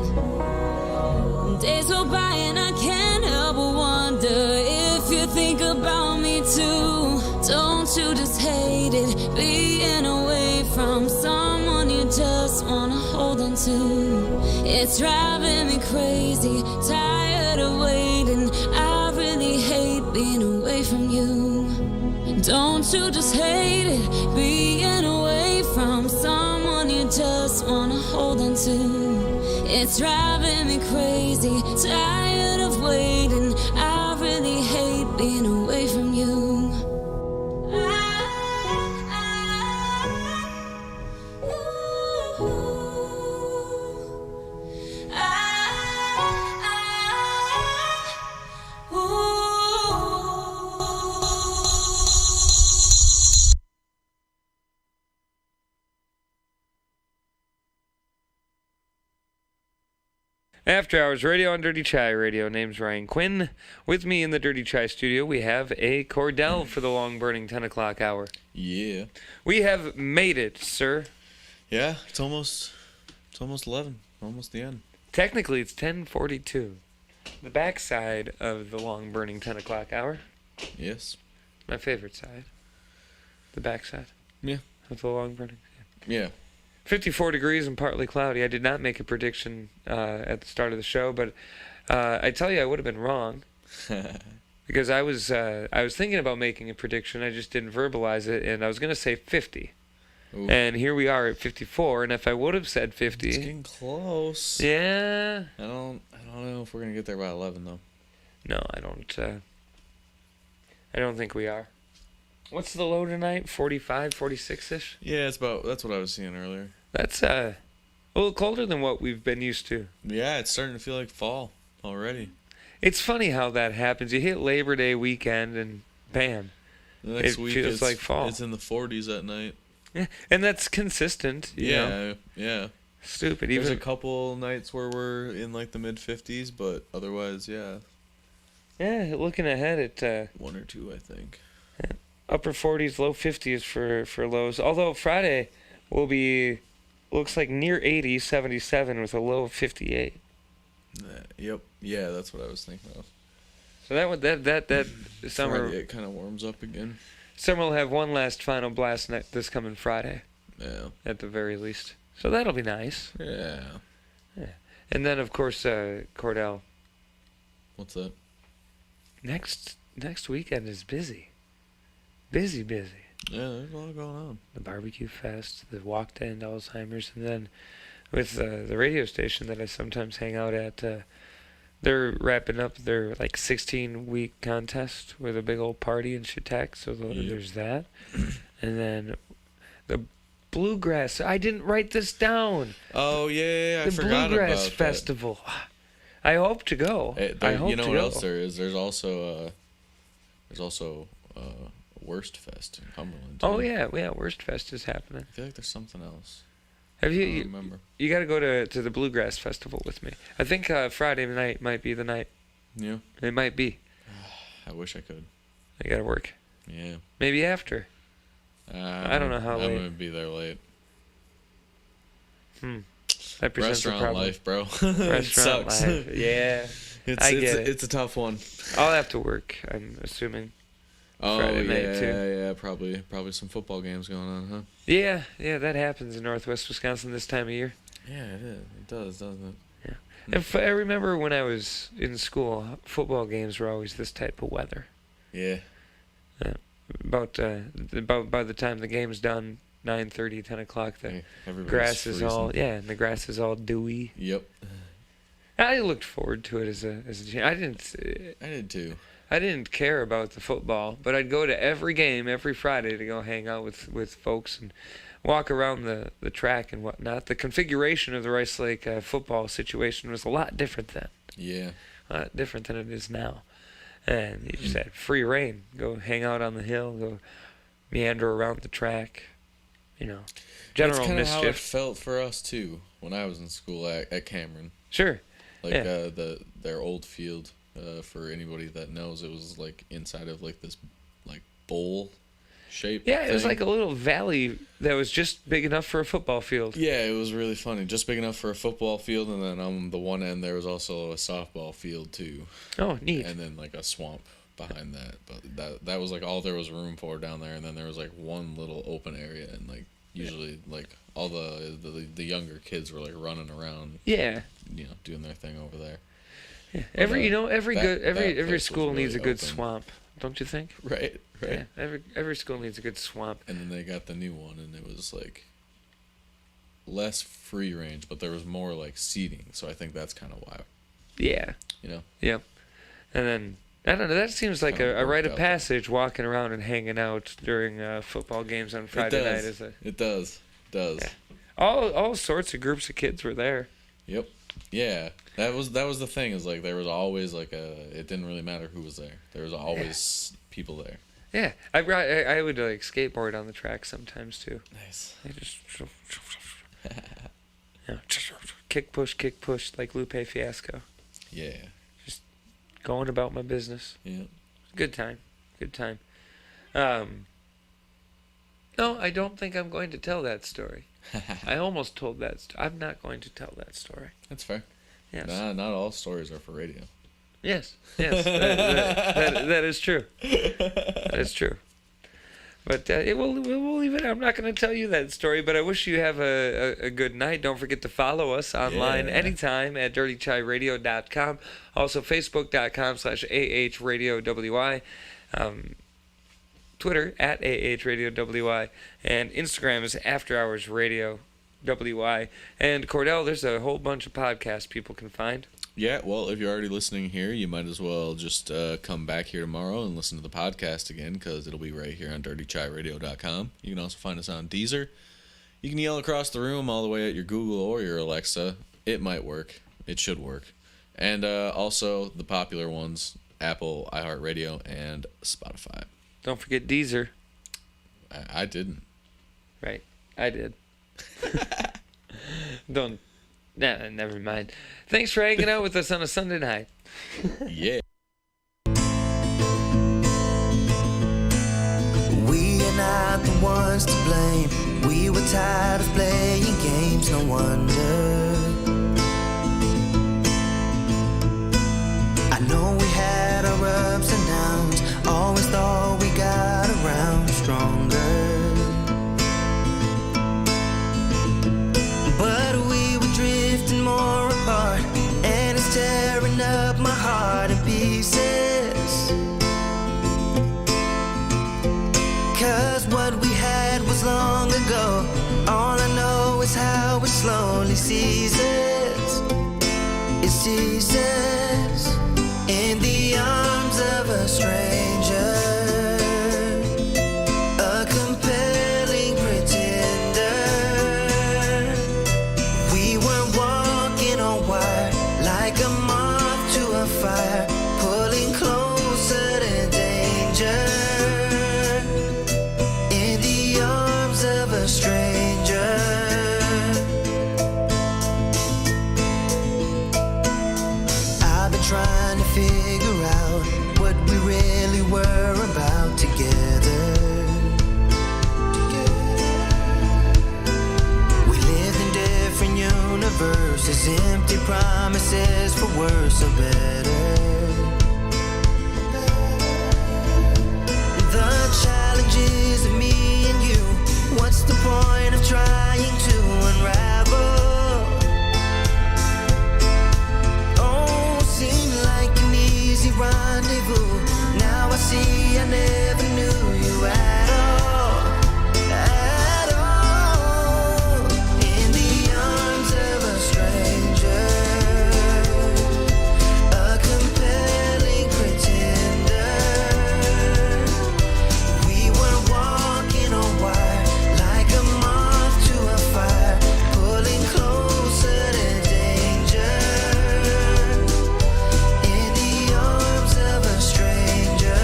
Days go by and I can't help but wonder if you think about me too. Don't you just hate it, being away from someone you just wanna hold on to? It's driving me crazy, tired of waiting. I really hate being away from you. Don't you just hate it, being away from someone you just wanna hold on to? It's driving me crazy, tired of waiting. I really hate being away from you. After Hours Radio on Dirty Chai Radio. Name's Ryan Quinn. With me in the Dirty Chai studio, we have a Kordell for the long-burning 10 o'clock hour. Yeah. We have made it, sir. Yeah, it's almost 11. Almost the end. Technically, it's 10:42. The backside of the long-burning 10 o'clock hour. Yes. My favorite side. The backside. Yeah. Of the long-burning. Yeah. 54 degrees and partly cloudy. I did not make a prediction at the start of the show, but I tell you, I would have been wrong because I was thinking about making a prediction. I just didn't verbalize it, and I was going to say 50. Ooh. And here we are at 54. And if I would have said 50, it's getting close. Yeah. I don't know if we're gonna get there by 11 though. No, I don't think we are. What's the low tonight? 45, 46-ish? Yeah, that's what I was seeing earlier. That's a little colder than what we've been used to. Yeah, it's starting to feel like fall already. It's funny how that happens. You hit Labor Day weekend and bam, The next it week feels like fall. It's in the 40s at night. Yeah, and that's consistent. You know? Yeah. Stupid. There's Even a couple nights where we're in like the mid 50s, but otherwise, yeah. Yeah, looking ahead at one or two, I think. Upper 40s, low 50s for lows. Although Friday will be looks like near 80, 77 with a low of 58. Yep. Yeah, that's what I was thinking of. So that summer Friday, it kind of warms up again. Summer will have one last final blast this coming Friday. Yeah. At the very least. So that'll be nice. Yeah. And then of course Kordell. What's that? Next weekend is busy. Busy. Yeah, there's a lot going on. The barbecue fest, the walk to end Alzheimer's, and then with the radio station that I sometimes hang out at, they're wrapping up their like 16-week contest with a big old party in Chautauqua. So there's that, and then the bluegrass. I didn't write this down. Oh yeah, I the forgot bluegrass about festival. I hope to go. I hope you know to what go. else there is? There's also Worst Fest in Cumberland. Too. Oh yeah, Worst Fest is happening. I feel like there's something else. Have you? I don't remember. You got to go to the Bluegrass Festival with me. I think Friday night might be the night. Yeah. It might be. I wish I could. I got to work. Yeah. Maybe after. I don't know how I'm late. gonna be there late. That presents a Restaurant problem. life, bro. Restaurant It sucks. life. Yeah. I get it. It's a tough one. I'll have to work, I'm assuming. Oh Friday night, yeah, too. yeah, probably some football games going on, huh? Yeah, that happens in Northwest Wisconsin this time of year. Yeah, it is. It does, doesn't it? If I remember when I was in school, football games were always this type of weather. Yeah. About by the time the game's done, 9:30, 10 o'clock, the Everybody's grass is all freezing. and the grass is all dewy. Yep. I looked forward to it as a I did too. I didn't care about the football, but I'd go to every game every Friday to go hang out with folks and walk around the track and whatnot. The configuration of the Rice Lake football situation was a lot different then. Yeah. A lot different than it is now. And you just had free reign. Go hang out on the hill, go meander around the track. General That's kind of mischief. how it felt for us too when I was in school at Cameron. Sure. Like Yeah. their old field. For anybody that knows, it was like inside of like this like bowl shape. Yeah, it was thing. like a little valley that was just big enough for a football field. Yeah, it was really funny. Just big enough for a football field, and then on the one end there was also a softball field too. Oh, neat. And then like a swamp behind that. But that was like all there was room for down there, and then there was like one little open area, and like usually like all the younger kids were like running around. Yeah. Doing their thing over there. Yeah. But, Every that every place school was needs a really good open. swamp, don't you think? Right. Yeah. Every school needs a good swamp. And then they got the new one, and it was like less free range, but there was more like seating. So I think that's kind of why. Yeah. Yep. And then I don't know. That seems like Kinda a rite of worked out. passage, walking around and hanging out during football games on Friday night. It does. Yeah. All sorts of groups of kids were there. Yep. Yeah. That was the thing, is like there was always like it didn't really matter who was there. There was always people there. Yeah, I would like skateboard on the track sometimes too. Nice. I just kick push like Lupe Fiasco. Yeah. Just going about my business. Yeah. Good time. No, I don't think I'm going to tell that story. I almost told that. I'm not going to tell that story. That's fair. Yes. Nah, not all stories are for radio. Yes. That is true. That is true. But we'll leave it. I'm not going to tell you that story, but I wish you have a good night. Don't forget to follow us online anytime at dirtychairadio.com. Also, facebook.com/AHRadioWY. Twitter at AHRadioWY. And Instagram is After Hours Radio WY. And Kordell, there's a whole bunch of podcasts people can find. Yeah, well, if you're already listening here, you might as well just come back here tomorrow and listen to the podcast again, because it'll be right here on dirtychairadio.com. You can also find us on Deezer. You can yell across the room all the way at your Google or your Alexa. It might work. It should work. And also the popular ones, Apple, iHeartRadio, and Spotify. Don't forget Deezer. I didn't. Right. I did. Don't. Nah, never mind. Thanks for hanging out with us on a Sunday night. Yeah. We are not the ones to blame. We were tired of playing games, no wonder. I know we had our ups and downs. Always thought we got around stronger. But we were drifting more apart, and it's tearing up my heart in pieces. 'Cause what we had was long ago. All I know is how it slowly ceases. It ceases in the arms of a stranger. A compelling pretender. We were walking on wire, like a moth to a fire, pulling closer to danger. In the arms of a stranger. verses, empty promises for worse or better. The challenges of me and you, what's the point of trying to unravel? Oh, seemed like an easy rendezvous. Now I see I never knew you at all, at all. In the arms of a stranger, a compelling pretender. We were walking on wire, like a moth to a fire, pulling closer to danger. In the arms of a stranger.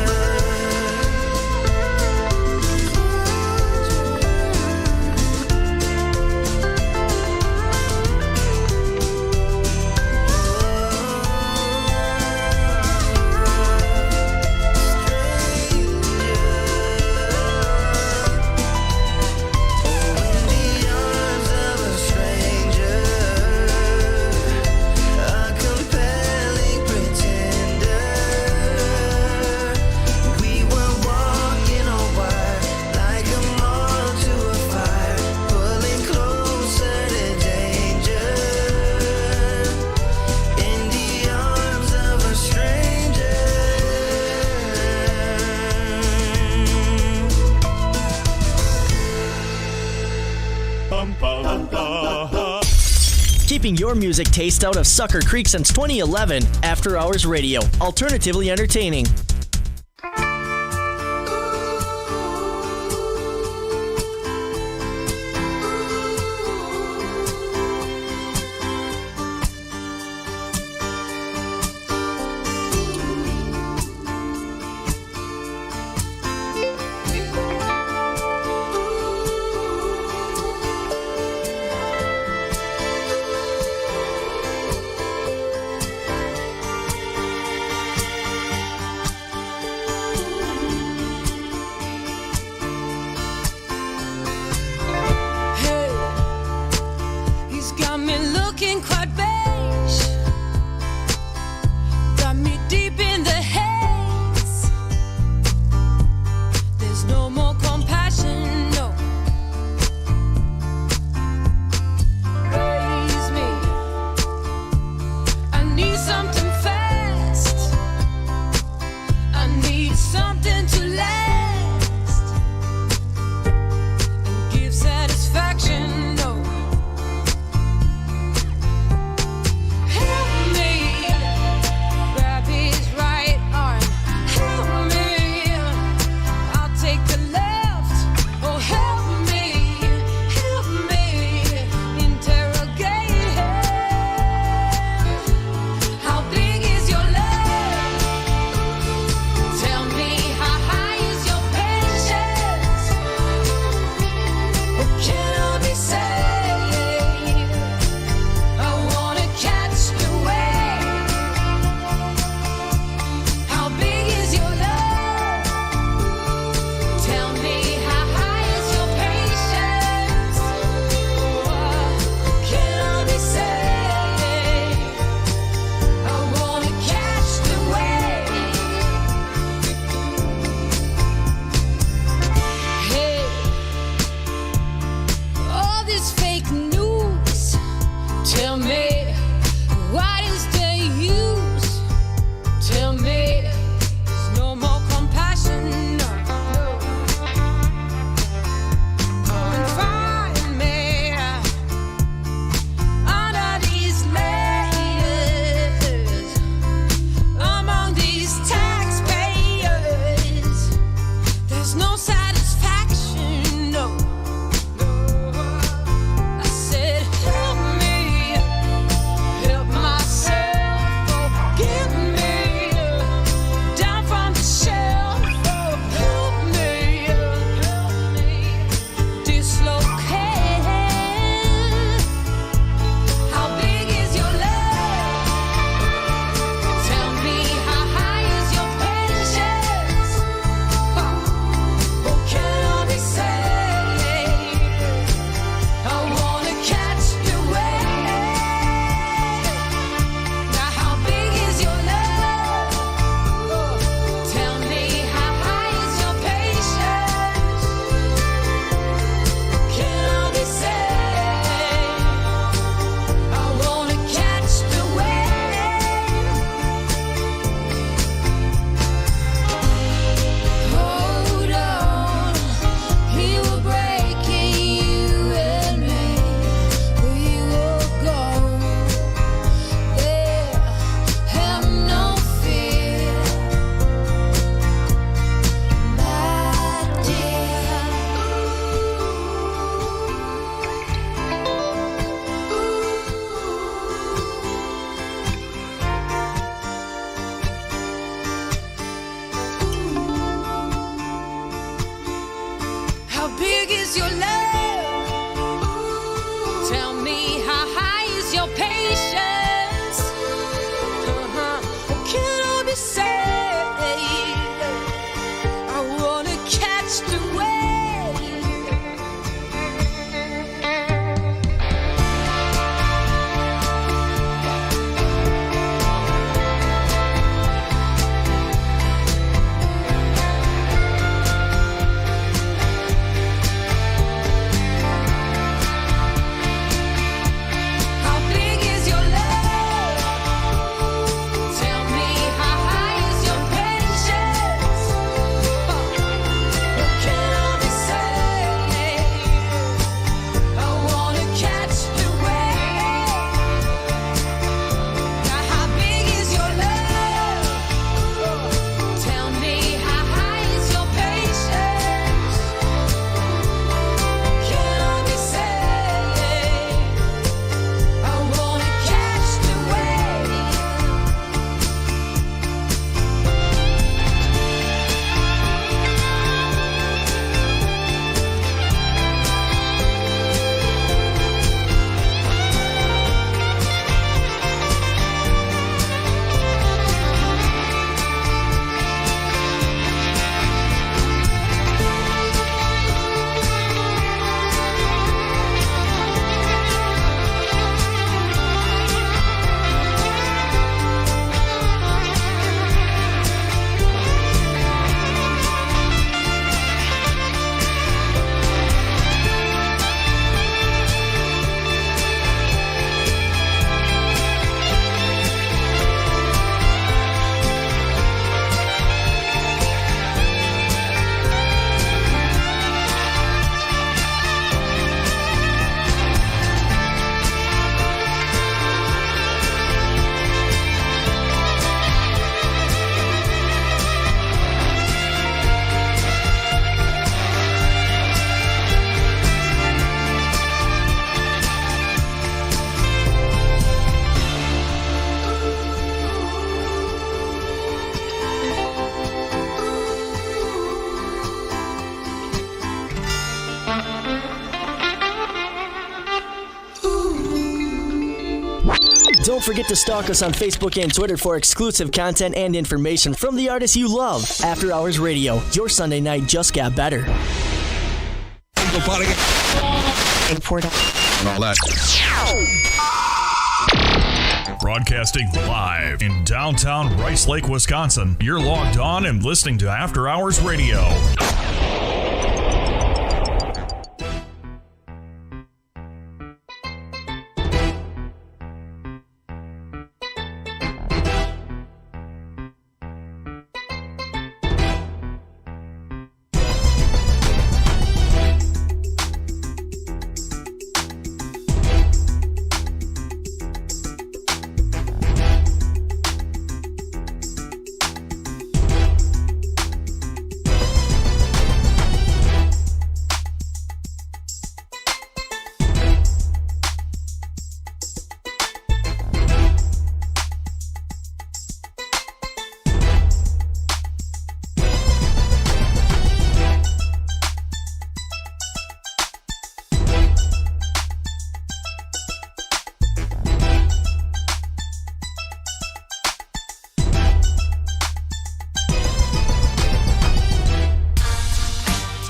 Keeping your music taste out of Sucker Creek since 2011. After Hours Radio. Alternatively entertaining. Don't forget to stalk us on Facebook and Twitter for exclusive content and information from the artists you love. After Hours Radio, your Sunday night just got better. And all that. Broadcasting live in downtown Rice Lake, Wisconsin. You're logged on and listening to After Hours Radio.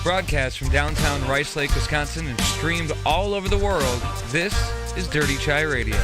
Broadcast from downtown Rice Lake, Wisconsin, and streamed all over the world. This is Dirty Chai Radio.